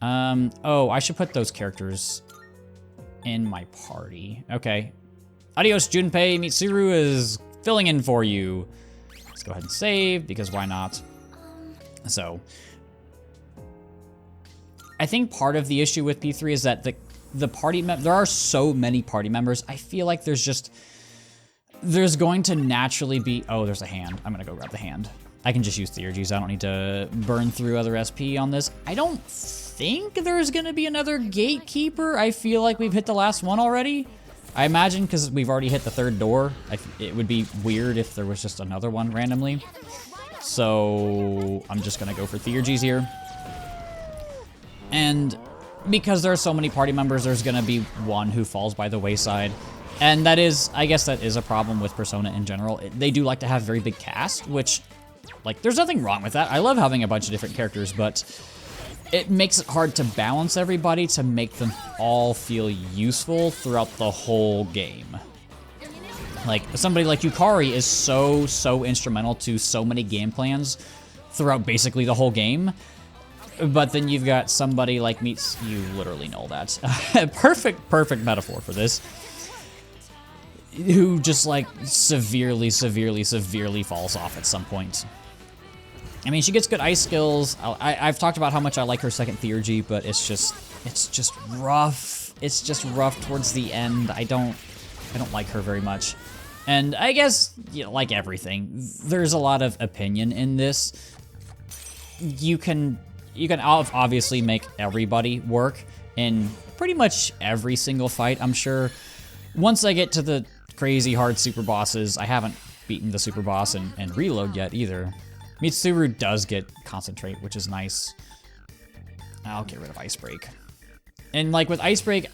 Oh, I should put those characters in my party. Okay. Adios, Junpei. Mitsuru is filling in for you. Let's go ahead and save, because why not? So, I think part of the issue with P3 is that the party there are so many party members. I feel like there's going to naturally be, oh, there's a hand. I'm gonna go grab the hand. I can just use Theurgies. I don't need to burn through other SP on this. I don't think there's gonna be another gatekeeper. I feel like we've hit the last one already. I imagine because we've already hit the third door, it would be weird if there was just another one randomly. So I'm just gonna go for Theurgies here. And because there are so many party members, there's gonna be one who falls by the wayside. And that is, I guess that is a problem with Persona in general. They do like to have very big cast, which, like, there's nothing wrong with that. I love having a bunch of different characters, but it makes it hard to balance everybody to make them all feel useful throughout the whole game. Like, somebody like Yukari is so instrumental to so many game plans throughout basically the whole game. But then you've got somebody like Meets, you literally know that. Perfect metaphor for this. Who just like severely falls off at some point. I mean, she gets good ice skills. I've talked about how much I like her second Theurgy, but it's just rough. It's just rough towards the end. I don't like her very much. And I guess, you know, like everything, there's a lot of opinion in this. You can obviously make everybody work in pretty much every single fight, I'm sure. Once I get to the crazy hard super bosses, I haven't beaten the super boss and reload yet either. Mitsuru does get concentrate, which is nice. I'll get rid of Ice Break. And like with Ice Break,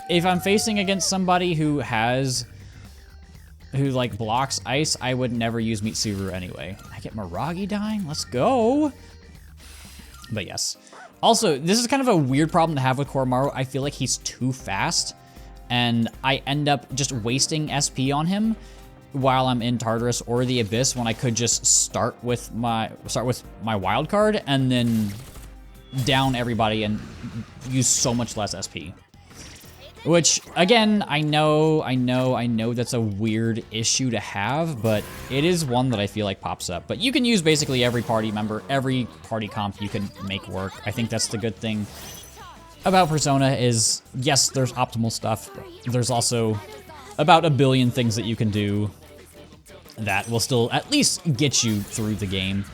if I'm facing against somebody who like blocks ice, I would never use Mitsuru anyway. I get Miragi dying, let's go. But yes. Also, this is kind of a weird problem to have with Koromaru. I feel like he's too fast, and I end up just wasting SP on him while I'm in Tartarus or the Abyss when I could just start with my wild card and then down everybody and use so much less SP. Which, again, I know that's a weird issue to have, but it is one that I feel like pops up. But you can use basically every party member, every party comp you can make work. I think that's the good thing about Persona is, yes, there's optimal stuff, but there's also about a billion things that you can do that will still at least get you through the game.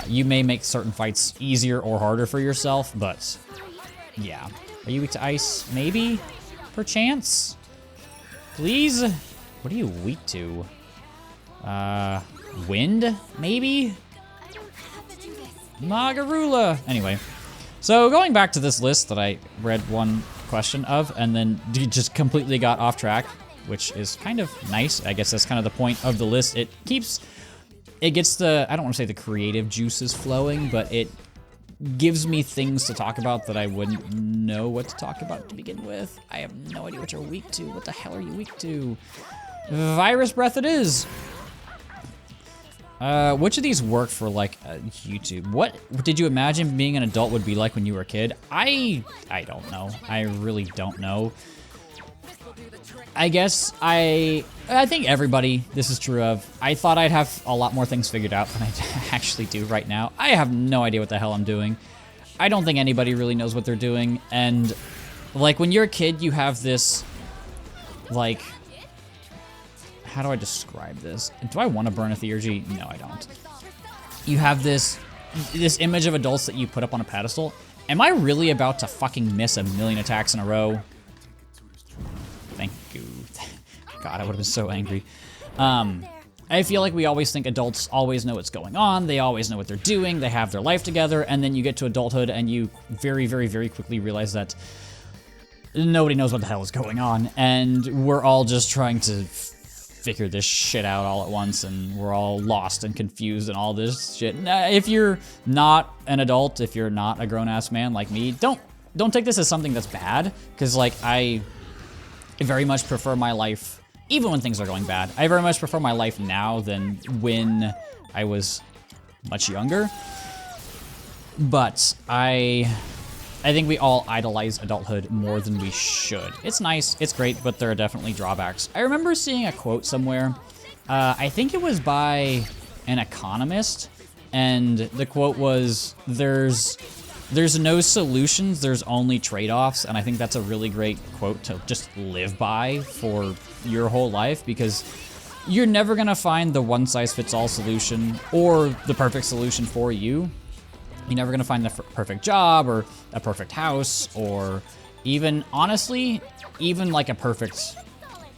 You may make certain fights easier or harder for yourself, but yeah. Are you weak to ice? Maybe? Perchance? Please? What are you weak to? Wind? Maybe? Magarula! Anyway. So going back to this list that I read one question of and then just completely got off track, which is kind of nice. I guess that's kind of the point of the list. It gets the, I don't want to say the creative juices flowing, but it gives me things to talk about that I wouldn't know what to talk about to begin with. I have no idea what you're weak to. What the hell are you weak to? Virus breath it is. Which of these work for like YouTube? What did you imagine being an adult would be like when you were a kid? I don't know. I really don't know. I guess I think everybody this is true of. I thought I'd have a lot more things figured out than I actually do right now. I have no idea what the hell I'm doing. I don't think anybody really knows what they're doing. And like when you're a kid, you have this like, how do I describe this? Do I want to burn a Theurgy? No, I don't. You have this image of adults that you put up on a pedestal. Am I really about to fucking miss a million attacks in a row? Thank you. God, I would have been so angry. I feel like we always think adults always know what's going on. They always know what they're doing. They have their life together. And then you get to adulthood and you very quickly realize that nobody knows what the hell is going on, and we're all just trying to figure this shit out all at once, and we're all lost and confused and all this shit. If you're not an adult, if you're not a grown-ass man like me, don't take this as something that's bad, because like I very much prefer my life, even when things are going bad. I very much prefer my life now than when I was much younger. But I think we all idolize adulthood more than we should. It's nice, it's great, but there are definitely drawbacks. I remember seeing a quote somewhere, I think it was by an economist, and the quote was, there's no solutions, there's only trade-offs, and I think that's a really great quote to just live by for your whole life, because you're never gonna find the one-size-fits-all solution or the perfect solution for you. You're never gonna find the perfect job or a perfect house, or even, honestly, even like a perfect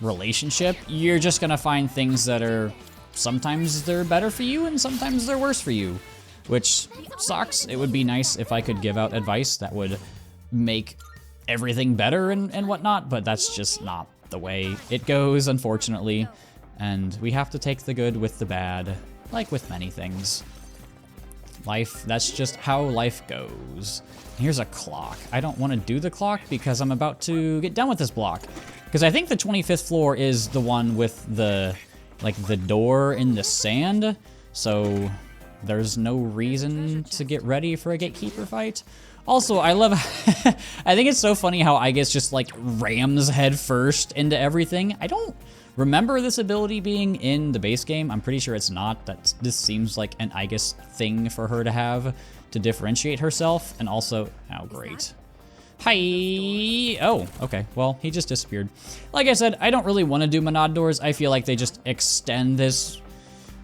relationship. You're just gonna find things that are, sometimes they're better for you and sometimes they're worse for you, which sucks. It would be nice if I could give out advice that would make everything better and whatnot, but that's just not the way it goes, unfortunately. And we have to take the good with the bad, like with many things. Life, that's just how life goes. Here's a clock. I don't want to do the clock because I'm about to get done with this block. Because I think the 25th floor is the one with the, like, the door in the sand. So there's no reason to get ready for a gatekeeper fight. Also, I love, I think it's so funny how Aigis just like rams head first into everything. I don't remember this ability being in the base game. I'm pretty sure it's not. This seems like an Aigis thing for her to have to differentiate herself. And also, oh great. Hi. Oh, okay. Well, he just disappeared. Like I said, I don't really want to do Monad doors. I feel like they just extend this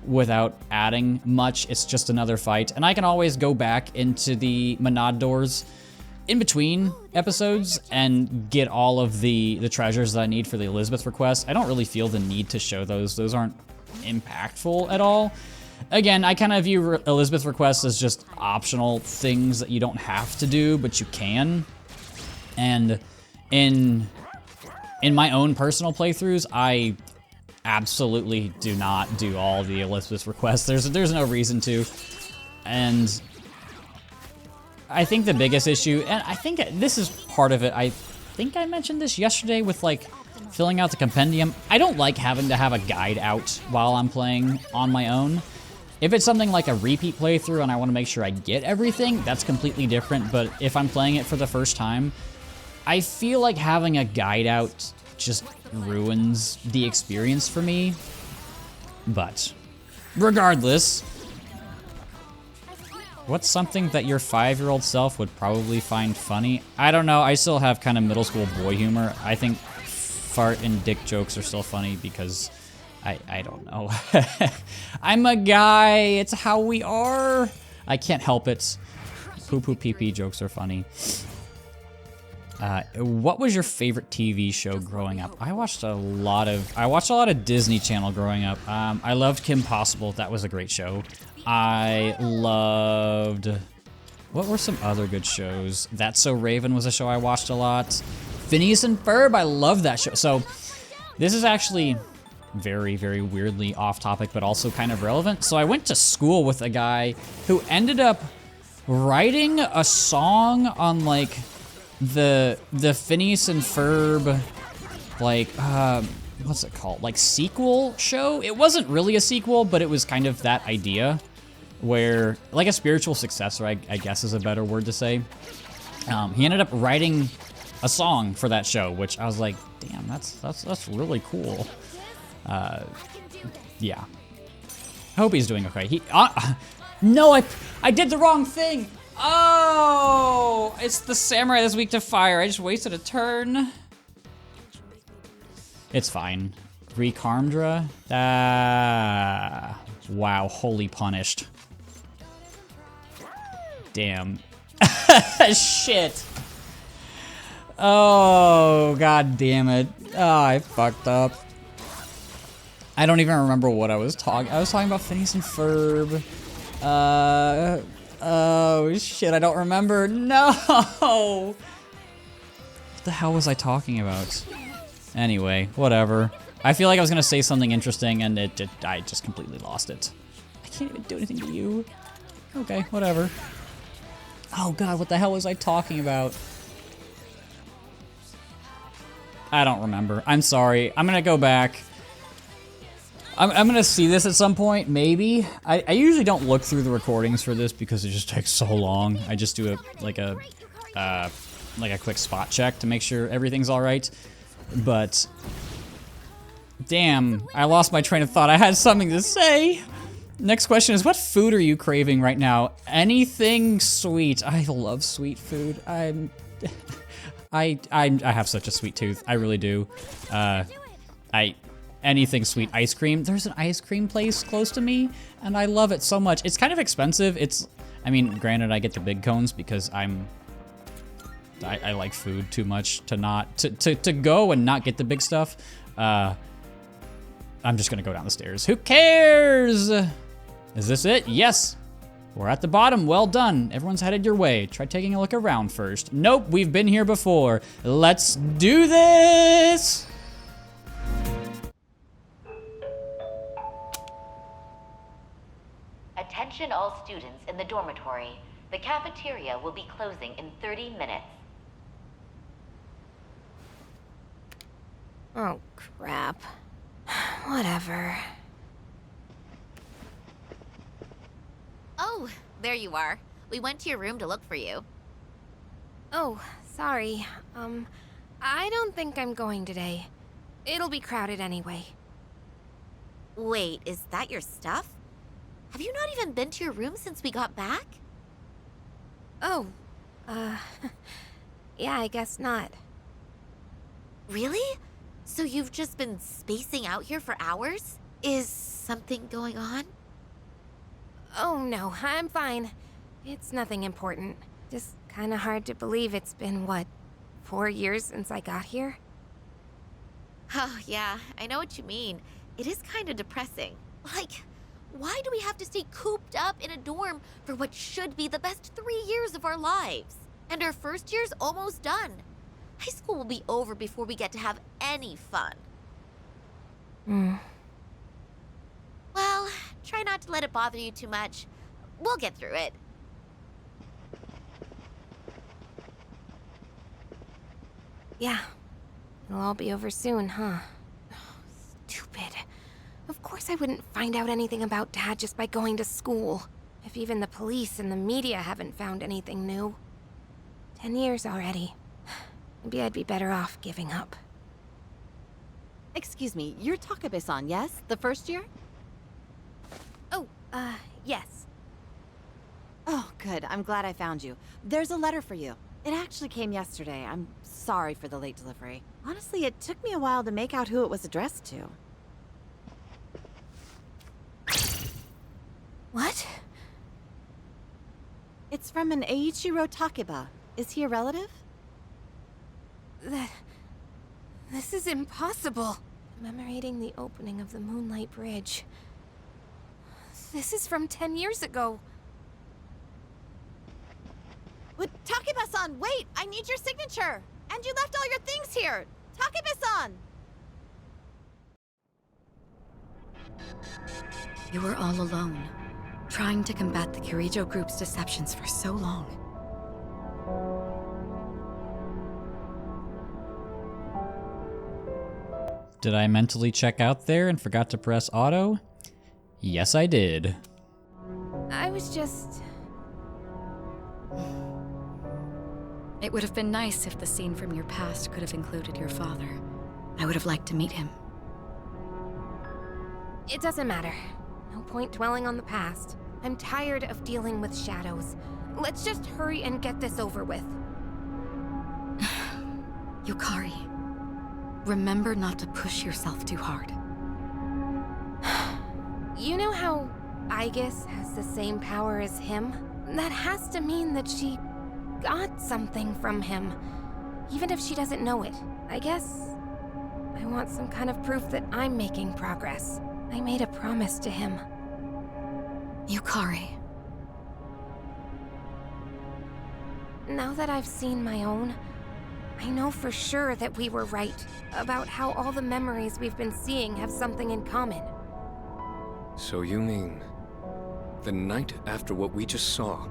without adding much. It's just another fight. And I can always go back into the Monad doors in between episodes and get all of the treasures that I need for the Elizabeth request. I don't really feel the need to show those. Those aren't impactful at all. Again, I kind of view Elizabeth requests as just optional things that you don't have to do, but you can. And in my own personal playthroughs, I absolutely do not do all the Elizabeth requests. There's no reason to. And I think the biggest issue, and I think this is part of it, I think I mentioned this yesterday with like filling out the compendium. I don't like having to have a guide out while I'm playing on my own. If it's something like a repeat playthrough and I want to make sure I get everything, that's completely different. But if I'm playing it for the first time, I feel like having a guide out just ruins the experience for me. But regardless, what's something that your 5-year-old self would probably find funny? I don't know. I still have kind of middle school boy humor. I think fart and dick jokes are still funny because I don't know. I'm a guy. It's how we are. I can't help it. Poo poo pee pee jokes are funny. What was your favorite TV show growing up? I watched a lot of Disney Channel growing up. I loved Kim Possible. That was a great show. I loved, what were some other good shows? That's So Raven was a show I watched a lot. Phineas and Ferb, I love that show. So this is actually very, very weirdly off topic, but also kind of relevant. So I went to school with a guy who ended up writing a song on like the Phineas and Ferb, like, what's it called? Like sequel show? It wasn't really a sequel, but it was kind of that idea where, like a spiritual successor, I guess is a better word to say. He ended up writing a song for that show, which I was like, damn, that's really cool. Yeah. I hope he's doing okay. No, I did the wrong thing. Oh, it's the samurai that's weak to fire. I just wasted a turn. It's fine. Recarmdra? Wow, holy punished. Damn. Shit. Oh, god damn it. Oh, I fucked up. I don't even remember what I was talking. I was talking about Phineas and Ferb. Oh shit, I don't remember. No! the hell was I talking about? Anyway, whatever. I feel like I was gonna say something interesting and I just completely lost it. I can't even do anything to you. Okay, whatever. Oh god, what the hell was I talking about? I don't remember. I'm sorry. I'm gonna go back. I'm gonna see this at some point, maybe. I usually don't look through the recordings for this because it just takes so long. I just do like a quick spot check to make sure everything's all right. But damn, I lost my train of thought. I had something to say. Next question is, what food are you craving right now? Anything sweet. I love sweet food. I have such a sweet tooth. I really do. Anything sweet. Ice cream. There's an ice cream place close to me, and I love it so much. It's kind of expensive. I mean, granted, I get the big cones because I like food too much to go and not get the big stuff. I'm just gonna go down the stairs. Who cares? Is this it? Yes. We're at the bottom. Well done. Everyone's headed your way. Try taking a look around first. Nope, we've been here before. Let's do this! Attention all students in the dormitory. The cafeteria will be closing in 30 minutes. Oh, crap. Whatever. Oh, there you are. We went to your room to look for you. Oh, sorry. I don't think I'm going today. It'll be crowded anyway. Wait, is that your stuff? Have you not even been to your room since we got back? Oh, yeah, I guess not. Really? So you've just been spacing out here for hours? Is something going on? Oh, no, I'm fine. It's nothing important. Just kinda hard to believe it's been, what, 4 years since I got here? Oh, yeah, I know what you mean. It is kind of depressing. Like, why do we have to stay cooped up in a dorm for what should be the best 3 years of our lives? And our first year's almost done. High school will be over before we get to have any fun. Well, try not to let it bother you too much. We'll get through it. Yeah. It'll all be over soon, huh? Oh, stupid. Of course I wouldn't find out anything about Dad just by going to school. If even the police and the media haven't found anything new. 10 years already. Maybe I'd be better off giving up. Excuse me, you're Takabe-san, yes? The first year? Oh, yes. Oh, good. I'm glad I found you. There's a letter for you. It actually came yesterday. I'm sorry for the late delivery. Honestly, it took me a while to make out who it was addressed to. What? It's from an Eiichiro Takeba. Is he a relative? This is impossible. Commemorating the opening of the Moonlight Bridge. This is from 10 years ago. But Takeba-san, wait! I need your signature! And you left all your things here! Takeba-san! You were all alone, trying to combat the Kirijo group's deceptions for so long. Did I mentally check out there and forgot to press auto? Yes, I did. I was just... It would have been nice if the scene from your past could have included your father. I would have liked to meet him. It doesn't matter. No point dwelling on the past. I'm tired of dealing with shadows. Let's just hurry and get this over with. Yukari, remember not to push yourself too hard. You know how Aigis has the same power as him? That has to mean that she got something from him, even if she doesn't know it. I guess I want some kind of proof that I'm making progress. I made a promise to him. Yukari. Now that I've seen my own, I know for sure that we were right about how all the memories we've been seeing have something in common. So you mean the night after what we just saw?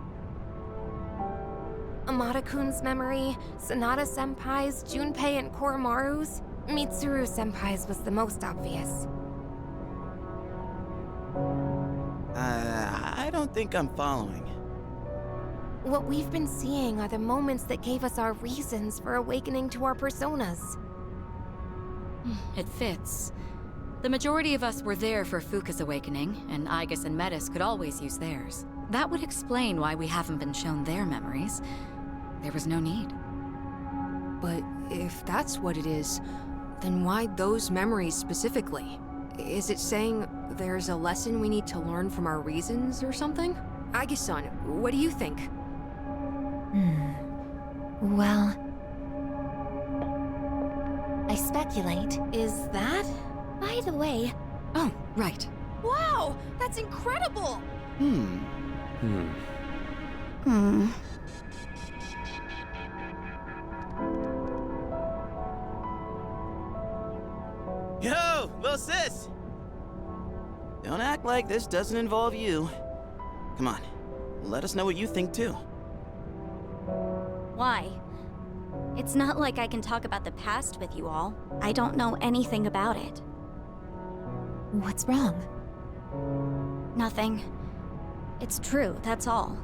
Amada-kun's memory, Sanada-senpai's, Junpei and Koromaru's. Mitsuru-senpai's was the most obvious. I don't think I'm following. What we've been seeing are the moments that gave us our reasons for awakening to our personas. It fits. The majority of us were there for Fuka's awakening, and Aigis and Metis could always use theirs. That would explain why we haven't been shown their memories. There was no need. But if that's what it is, then why those memories specifically? Is it saying there's a lesson we need to learn from our reasons or something? Aigis-san, what do you think? Well, I speculate. Is that? By the way, Oh, right. Wow, that's incredible! Yo, little sis! Don't act like this doesn't involve you. Come on, let us know what you think too. Why? It's not like I can talk about the past with you all. I don't know anything about it. what's wrong? Nothing. It's true, that's all.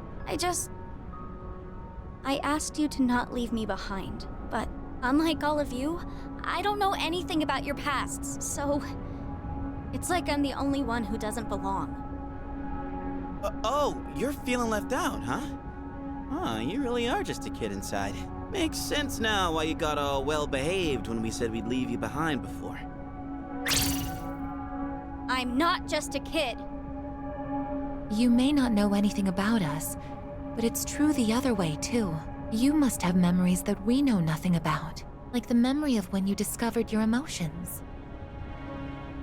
I asked you to not leave me behind, but unlike all of you, I don't know anything about your pasts, so it's like I'm the only one who doesn't belong. Oh, you're feeling left out, huh? Huh, you really are just a kid inside. Makes sense now why you got all well-behaved when we said we'd leave you behind before. I'm not just a kid. You may not know anything about us, but it's true the other way, too. You must have memories that we know nothing about, like the memory of when you discovered your emotions.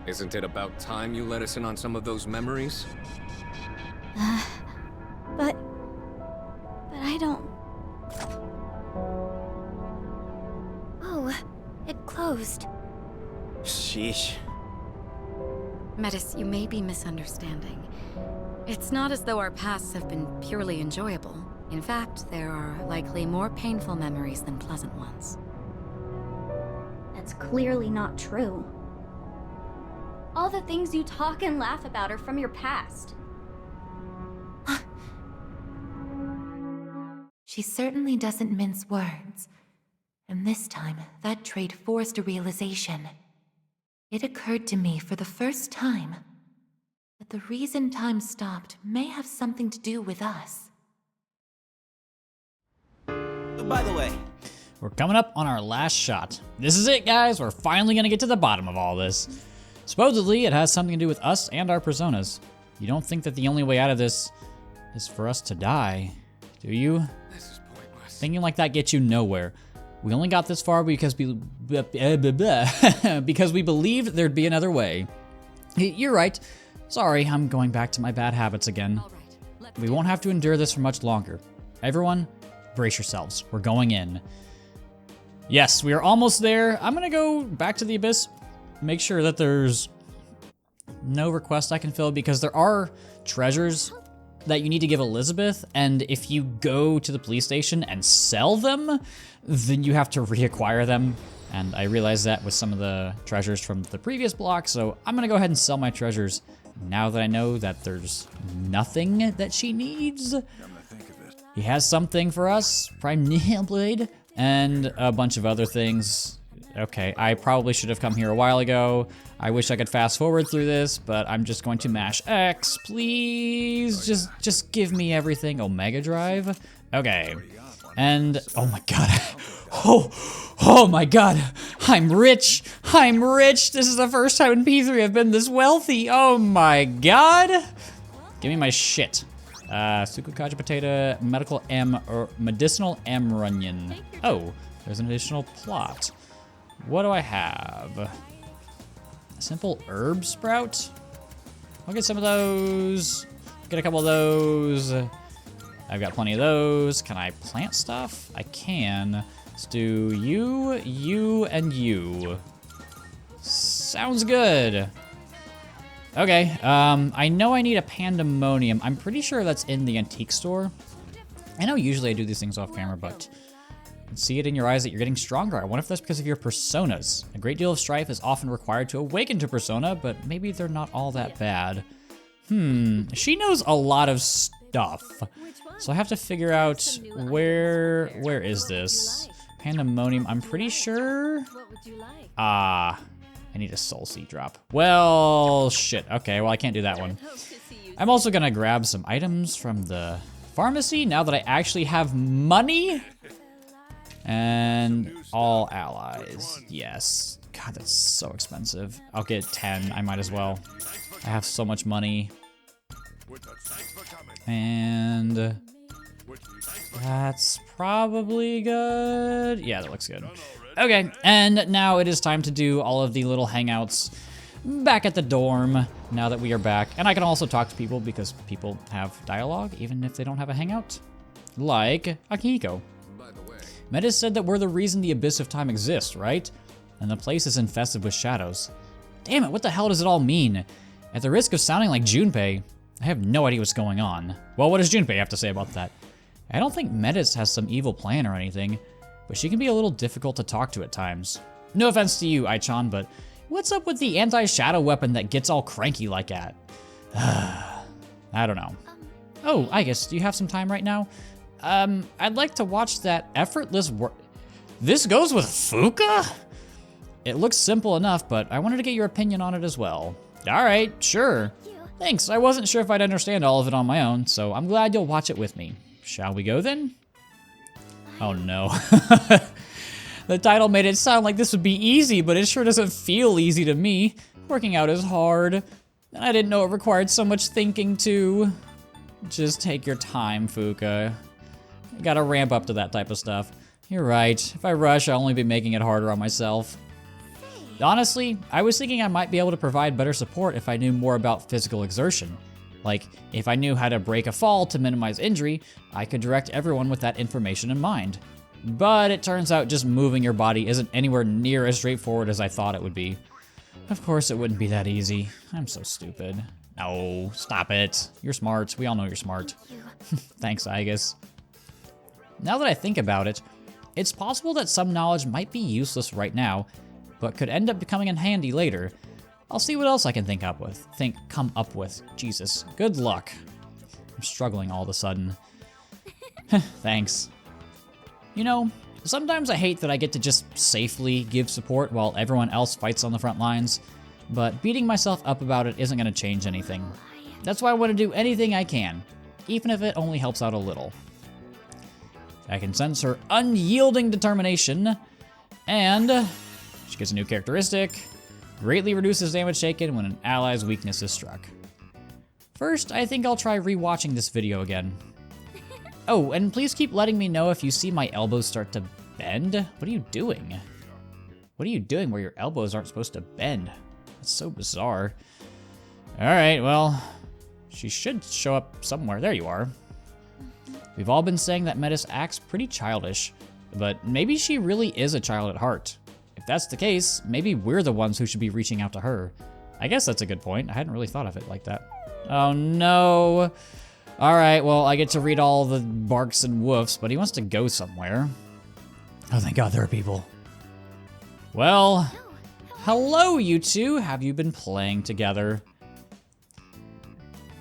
Isn't it about time you let us in on some of those memories? But I don't... Oh, it closed. Sheesh. Metis, you may be misunderstanding. It's not as though our pasts have been purely enjoyable. In fact, there are likely more painful memories than pleasant ones. That's clearly not true. All the things you talk and laugh about are from your past. She certainly doesn't mince words. And this time, that trait forced a realization. It occurred to me for the first time that the reason time stopped may have something to do with us. By the way, We're coming up on our last shot. This is it, guys. We're finally gonna get to the bottom of all this. Supposedly, it has something to do with us and our personas. You don't think that the only way out of this is for us to die, do you? This is pointless. Thinking like that gets you nowhere. We only got this far because because we believed there'd be another way. You're right. Sorry, I'm going back to my bad habits again. All right, let's We do won't this. have to endure this for much longer. Everyone, brace yourselves. We're going in. Yes, we are almost there. I'm gonna go back to the Abyss, make sure that there's no request I can fill, because there are treasures that you need to give Elizabeth, and if you go to the police station and sell them, then you have to reacquire them. And I realized that with some of the treasures from the previous block, so I'm gonna go ahead and sell my treasures now that I know that there's nothing that she needs. He has something for us, Prime Nail Blade, and a bunch of other things. Okay, I probably should have come here a while ago. I wish I could fast forward through this, but I'm just going to mash X, please. Just give me everything. Omega Drive. Okay. And oh my god. Oh my god. I'm rich. I'm rich. This is the first time in P3 I've been this wealthy. Oh my god. Give me my shit. Sukukaja potato, medicinal amrunion. Oh, there's an additional plot. What do I have? A simple herb sprout? I'll get some of those. Get a couple of those. I've got plenty of those. Can I plant stuff? I can. Let's do you, you, and you. Sounds good. Okay, I know I need a pandemonium. I'm pretty sure that's in the antique store. I know usually I do these things off camera, but I can see it in your eyes that you're getting stronger. I wonder if that's because of your personas. A great deal of strife is often required to awaken to persona, but maybe they're not all that bad. She knows a lot of stuff. So I have to figure out where is this? Pandemonium, I'm pretty sure. I need a soul seed drop. Well, shit. Okay, well I can't do that one. I'm also gonna grab some items from the pharmacy now that I actually have money. And all allies, yes. God, that's so expensive. I'll get 10, I might as well. I have so much money. And that's probably good. Yeah, that looks good. Okay, and now it is time to do all of the little hangouts back at the dorm now that we are back. And I can also talk to people because people have dialogue even if they don't have a hangout. Like Akihiko. Metis said that we're the reason the Abyss of Time exists, right? And the place is infested with shadows. Damn it, what the hell does it all mean? At the risk of sounding like Junpei, I have no idea what's going on. Well, what does Junpei have to say about that? I don't think Metis has some evil plan or anything, but she can be a little difficult to talk to at times. No offense to you, Aichan, but what's up with the anti-shadow weapon that gets all cranky like that? I don't know. Oh, Aigis, do you have some time right now? I'd like to watch that effortless work. This goes with Fuka? It looks simple enough, but I wanted to get your opinion on it as well. All right, sure. Thanks, I wasn't sure if I'd understand all of it on my own, so I'm glad you'll watch it with me. Shall we go then? Oh no. The title made it sound like this would be easy, but it sure doesn't feel easy to me. Working out is hard, and I didn't know it required so much thinking too. Just take your time, Fuka. You gotta ramp up to that type of stuff. You're right, if I rush, I'll only be making it harder on myself. Honestly, I was thinking I might be able to provide better support if I knew more about physical exertion. Like, if I knew how to break a fall to minimize injury, I could direct everyone with that information in mind. But it turns out just moving your body isn't anywhere near as straightforward as I thought it would be. Of course it wouldn't be that easy. I'm so stupid. No, stop it. You're smart. We all know you're smart. Thanks, Aigis. Now that I think about it, it's possible that some knowledge might be useless right now, but could end up becoming in handy later. I'll see what else I can come up with. Jesus, good luck. I'm struggling all of a sudden. Thanks. You know, sometimes I hate that I get to just safely give support while everyone else fights on the front lines, but beating myself up about it isn't gonna change anything. That's why I want to do anything I can, even if it only helps out a little. I can sense her unyielding determination, and she gets a new characteristic. Greatly reduces damage taken when an ally's weakness is struck. First, I think I'll try rewatching this video again. Oh, and please keep letting me know if you see my elbows start to bend. What are you doing? What are you doing where your elbows aren't supposed to bend? That's so bizarre. All right, well, she should show up somewhere. There you are. We've all been saying that Metis acts pretty childish, but maybe she really is a child at heart. If that's the case, maybe we're the ones who should be reaching out to her. I guess that's a good point. I hadn't really thought of it like that. Oh no. All right, well, I get to read all the barks and woofs, but he wants to go somewhere. Oh, thank God there are people. Well, hello, you two. Have you been playing together?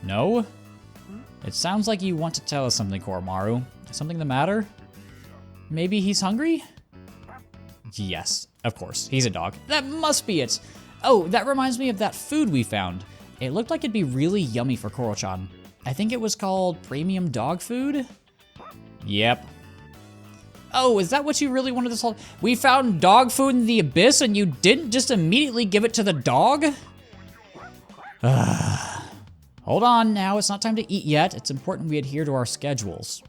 No? It sounds like you want to tell us something, Koromaru. Something the matter? Maybe he's hungry? Yes, of course. He's a dog. That must be it. Oh, that reminds me of that food we found. It looked like it'd be really yummy for Koro-chan. I think it was called premium dog food? Yep. Oh, is that what you really wanted this whole... We found dog food in the Abyss and you didn't just immediately give it to the dog? Hold on now, it's not time to eat yet. It's important we adhere to our schedules.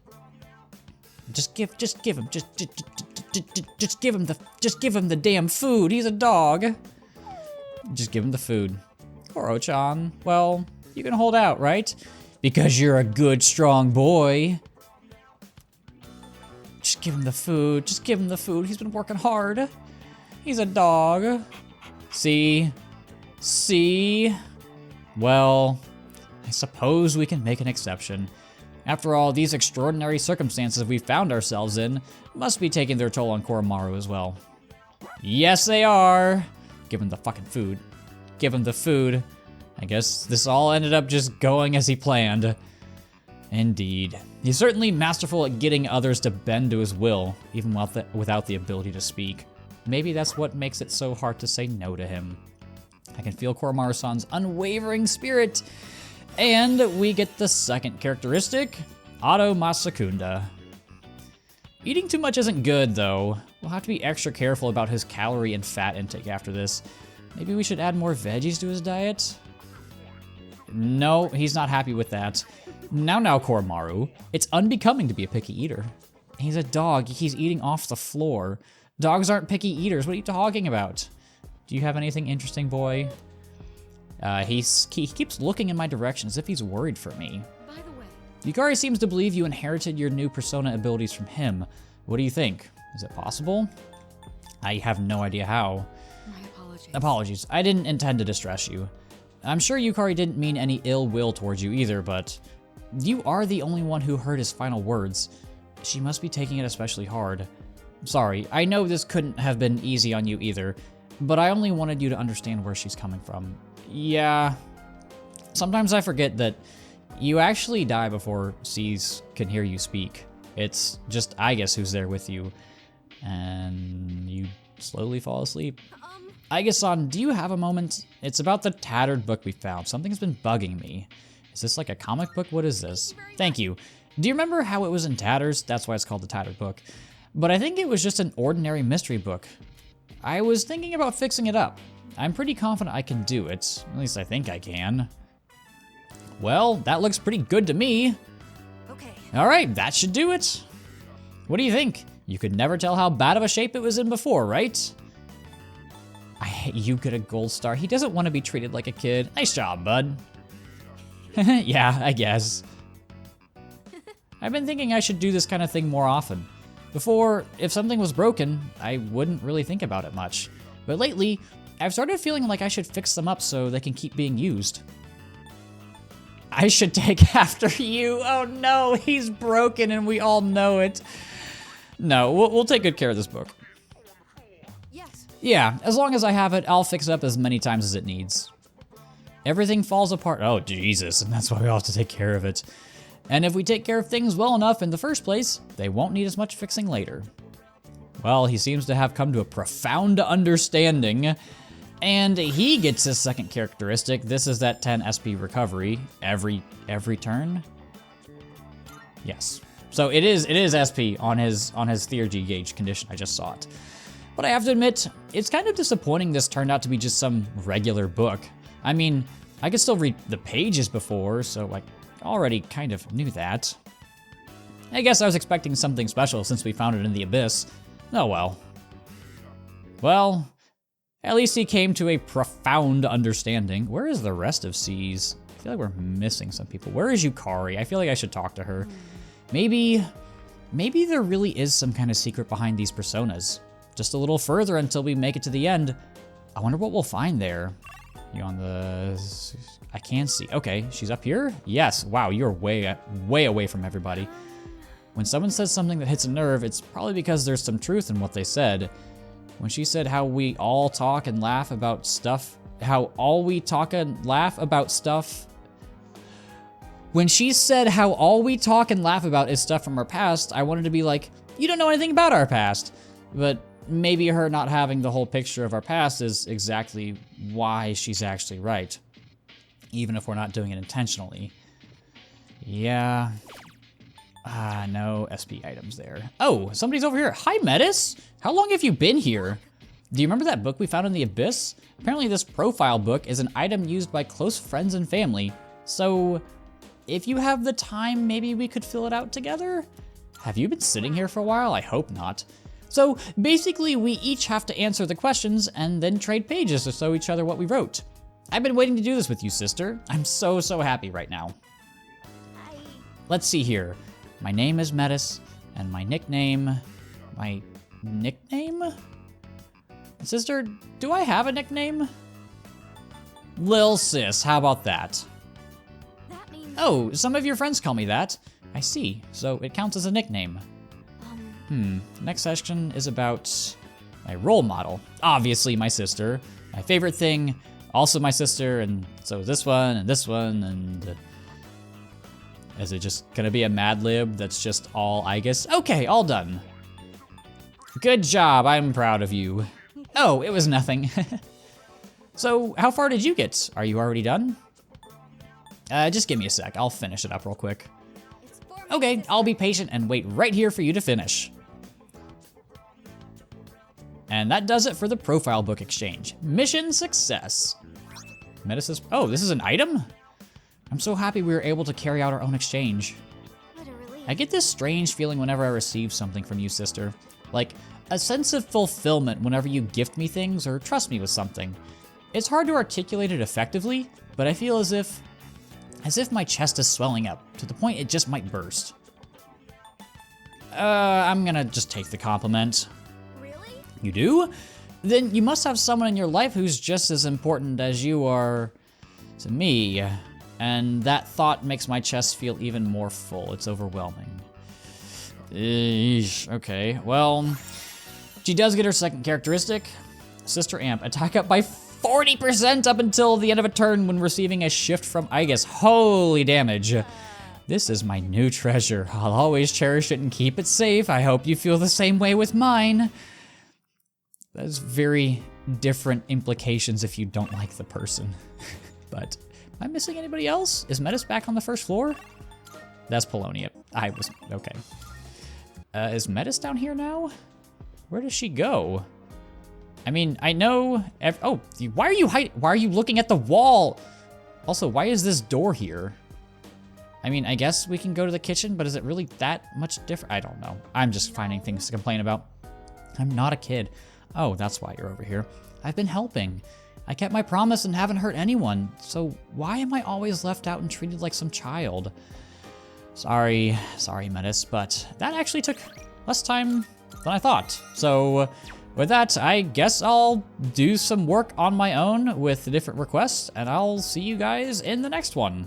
Just give him the damn food. He's a dog. Just give him the food. Koro-chan, well, you can hold out, right? Because you're a good, strong boy. Just give him the food. Just give him the food. He's been working hard. He's a dog. See? See? Well, I suppose we can make an exception. After all, these extraordinary circumstances we found ourselves in must be taking their toll on Koromaru as well. Yes, they are. Give him the fucking food. Give him the food. I guess this all ended up just going as he planned. Indeed. He's certainly masterful at getting others to bend to his will, even without the ability to speak. Maybe that's what makes it so hard to say no to him. I can feel Koromaru-san's unwavering spirit. And we get the second characteristic, Auto Masakunda. Eating too much isn't good, though. We'll have to be extra careful about his calorie and fat intake after this. Maybe we should add more veggies to his diet? No, he's not happy with that. Now, Koromaru. It's unbecoming to be a picky eater. He's a dog. He's eating off the floor. Dogs aren't picky eaters. What are you talking about? Do you have anything interesting, boy? He keeps looking in my direction as if he's worried for me. By the way, Yukari seems to believe you inherited your new persona abilities from him. What do you think? Is it possible? I have no idea how. my apologies. Apologies. I didn't intend to distress you. I'm sure Yukari didn't mean any ill will towards you either, but you are the only one who heard his final words. She must be taking it especially hard. Sorry, I know this couldn't have been easy on you either, but I only wanted you to understand where she's coming from. Yeah, sometimes I forget that you actually die before C's can hear you speak. It's just Aigis who's there with you, and you slowly fall asleep. Aigis-san, do you have a moment? It's about the tattered book we found. Something's been bugging me. Is this like a comic book? What is this? Thank you. Do you remember how it was in tatters? That's why it's called the tattered book. But I think it was just an ordinary mystery book. I was thinking about fixing it up. I'm pretty confident I can do it. At least I think I can. Well, that looks pretty good to me. Okay. All right, that should do it. What do you think? You could never tell how bad of a shape it was in before, right? I hate you get a gold star. He doesn't want to be treated like a kid. Nice job, bud. Yeah, I guess. I've been thinking I should do this kind of thing more often. Before, if something was broken, I wouldn't really think about it much. But lately, I've started feeling like I should fix them up so they can keep being used. I should take after you. Oh no, he's broken and we all know it. No, we'll take good care of this book. Yes. Yeah, as long as I have it, I'll fix it up as many times as it needs. Everything falls apart. Oh, Jesus, and that's why we all have to take care of it. And if we take care of things well enough in the first place, they won't need as much fixing later. Well, he seems to have come to a profound understanding. And he gets his second characteristic. This is that 10 SP recovery every turn. Yes. So it is SP on his theurgy gauge condition. I just saw it. But I have to admit, it's kind of disappointing this turned out to be just some regular book. I mean, I could still read the pages before, so I already kind of knew that. I guess I was expecting something special since we found it in the abyss. Oh well. Well, at least he came to a profound understanding. Where is the rest of C's? I feel like we're missing some people. Where is Yukari? I feel like I should talk to her. Maybe there really is some kind of secret behind these personas. Just a little further until we make it to the end. I wonder what we'll find there. You on the... I can't see. Okay, she's up here? Yes. Wow, you're way away from everybody. When someone says something that hits a nerve, it's probably because there's some truth in what they said. When she said how we all talk and laugh about stuff, When she said how all we talk and laugh about is stuff from our past, I wanted to be like, you don't know anything about our past. But maybe her not having the whole picture of our past is exactly why she's actually right. Even if we're not doing it intentionally. Yeah. No SP items there. Oh, somebody's over here. Hi, Metis. How long have you been here? Do you remember that book we found in the Abyss? Apparently this profile book is an item used by close friends and family. So, if you have the time, maybe we could fill it out together? Have you been sitting here for a while? I hope not. So, basically, we each have to answer the questions and then trade pages to show each other what we wrote. I've been waiting to do this with you, sister. I'm so happy right now. Let's see here. My name is Metis, and my nickname My nickname? Sister, do I have a nickname? Lil Sis, how about that? That means... Oh, some of your friends call me that. I see, so it counts as a nickname. Next section is about my role model. Obviously my sister. My favorite thing, also my sister, and so this one, and is it just gonna be a Mad Lib that's just all Aigis? Okay, all done. Good job, I'm proud of you. Oh, it was nothing. So, how far did you get? Are you already done? Just give me a sec, I'll finish it up real quick. Okay, I'll be patient and wait right here for you to finish. And that does it for the profile book exchange. Mission success. Medicine. Oh, this is an item? I'm so happy we were able to carry out our own exchange. I get this strange feeling whenever I receive something from you, sister. Like, a sense of fulfillment whenever you gift me things or trust me with something. It's hard to articulate it effectively, but I feel as if my chest is swelling up, to the point it just might burst. I'm gonna just take the compliment. Really? You do? Then you must have someone in your life who's just as important as you are to me. And that thought makes my chest feel even more full. It's overwhelming. Eesh, okay, well, she does get her second characteristic. Sister Amp, attack up by 40% up until the end of a turn when receiving a shift from Aigis. Holy damage. This is my new treasure. I'll always cherish it and keep it safe. I hope you feel the same way with mine. That's very different implications if you don't like the person. But am I missing anybody else? Is Metis back on the first floor? That's Polonia. Okay. Is Metis down here now? Where does she go? I mean, I know, oh, why are you hiding? Why are you looking at the wall? Also, why is this door here? I mean, I guess we can go to the kitchen, but is it really that much different? I don't know. I'm just finding things to complain about. I'm not a kid. Oh, that's why you're over here. I've been helping. I kept my promise and haven't hurt anyone. So why am I always left out and treated like some child? Sorry, Metis, but that actually took less time than I thought. So with that, I guess I'll do some work on my own with different requests, and I'll see you guys in the next one.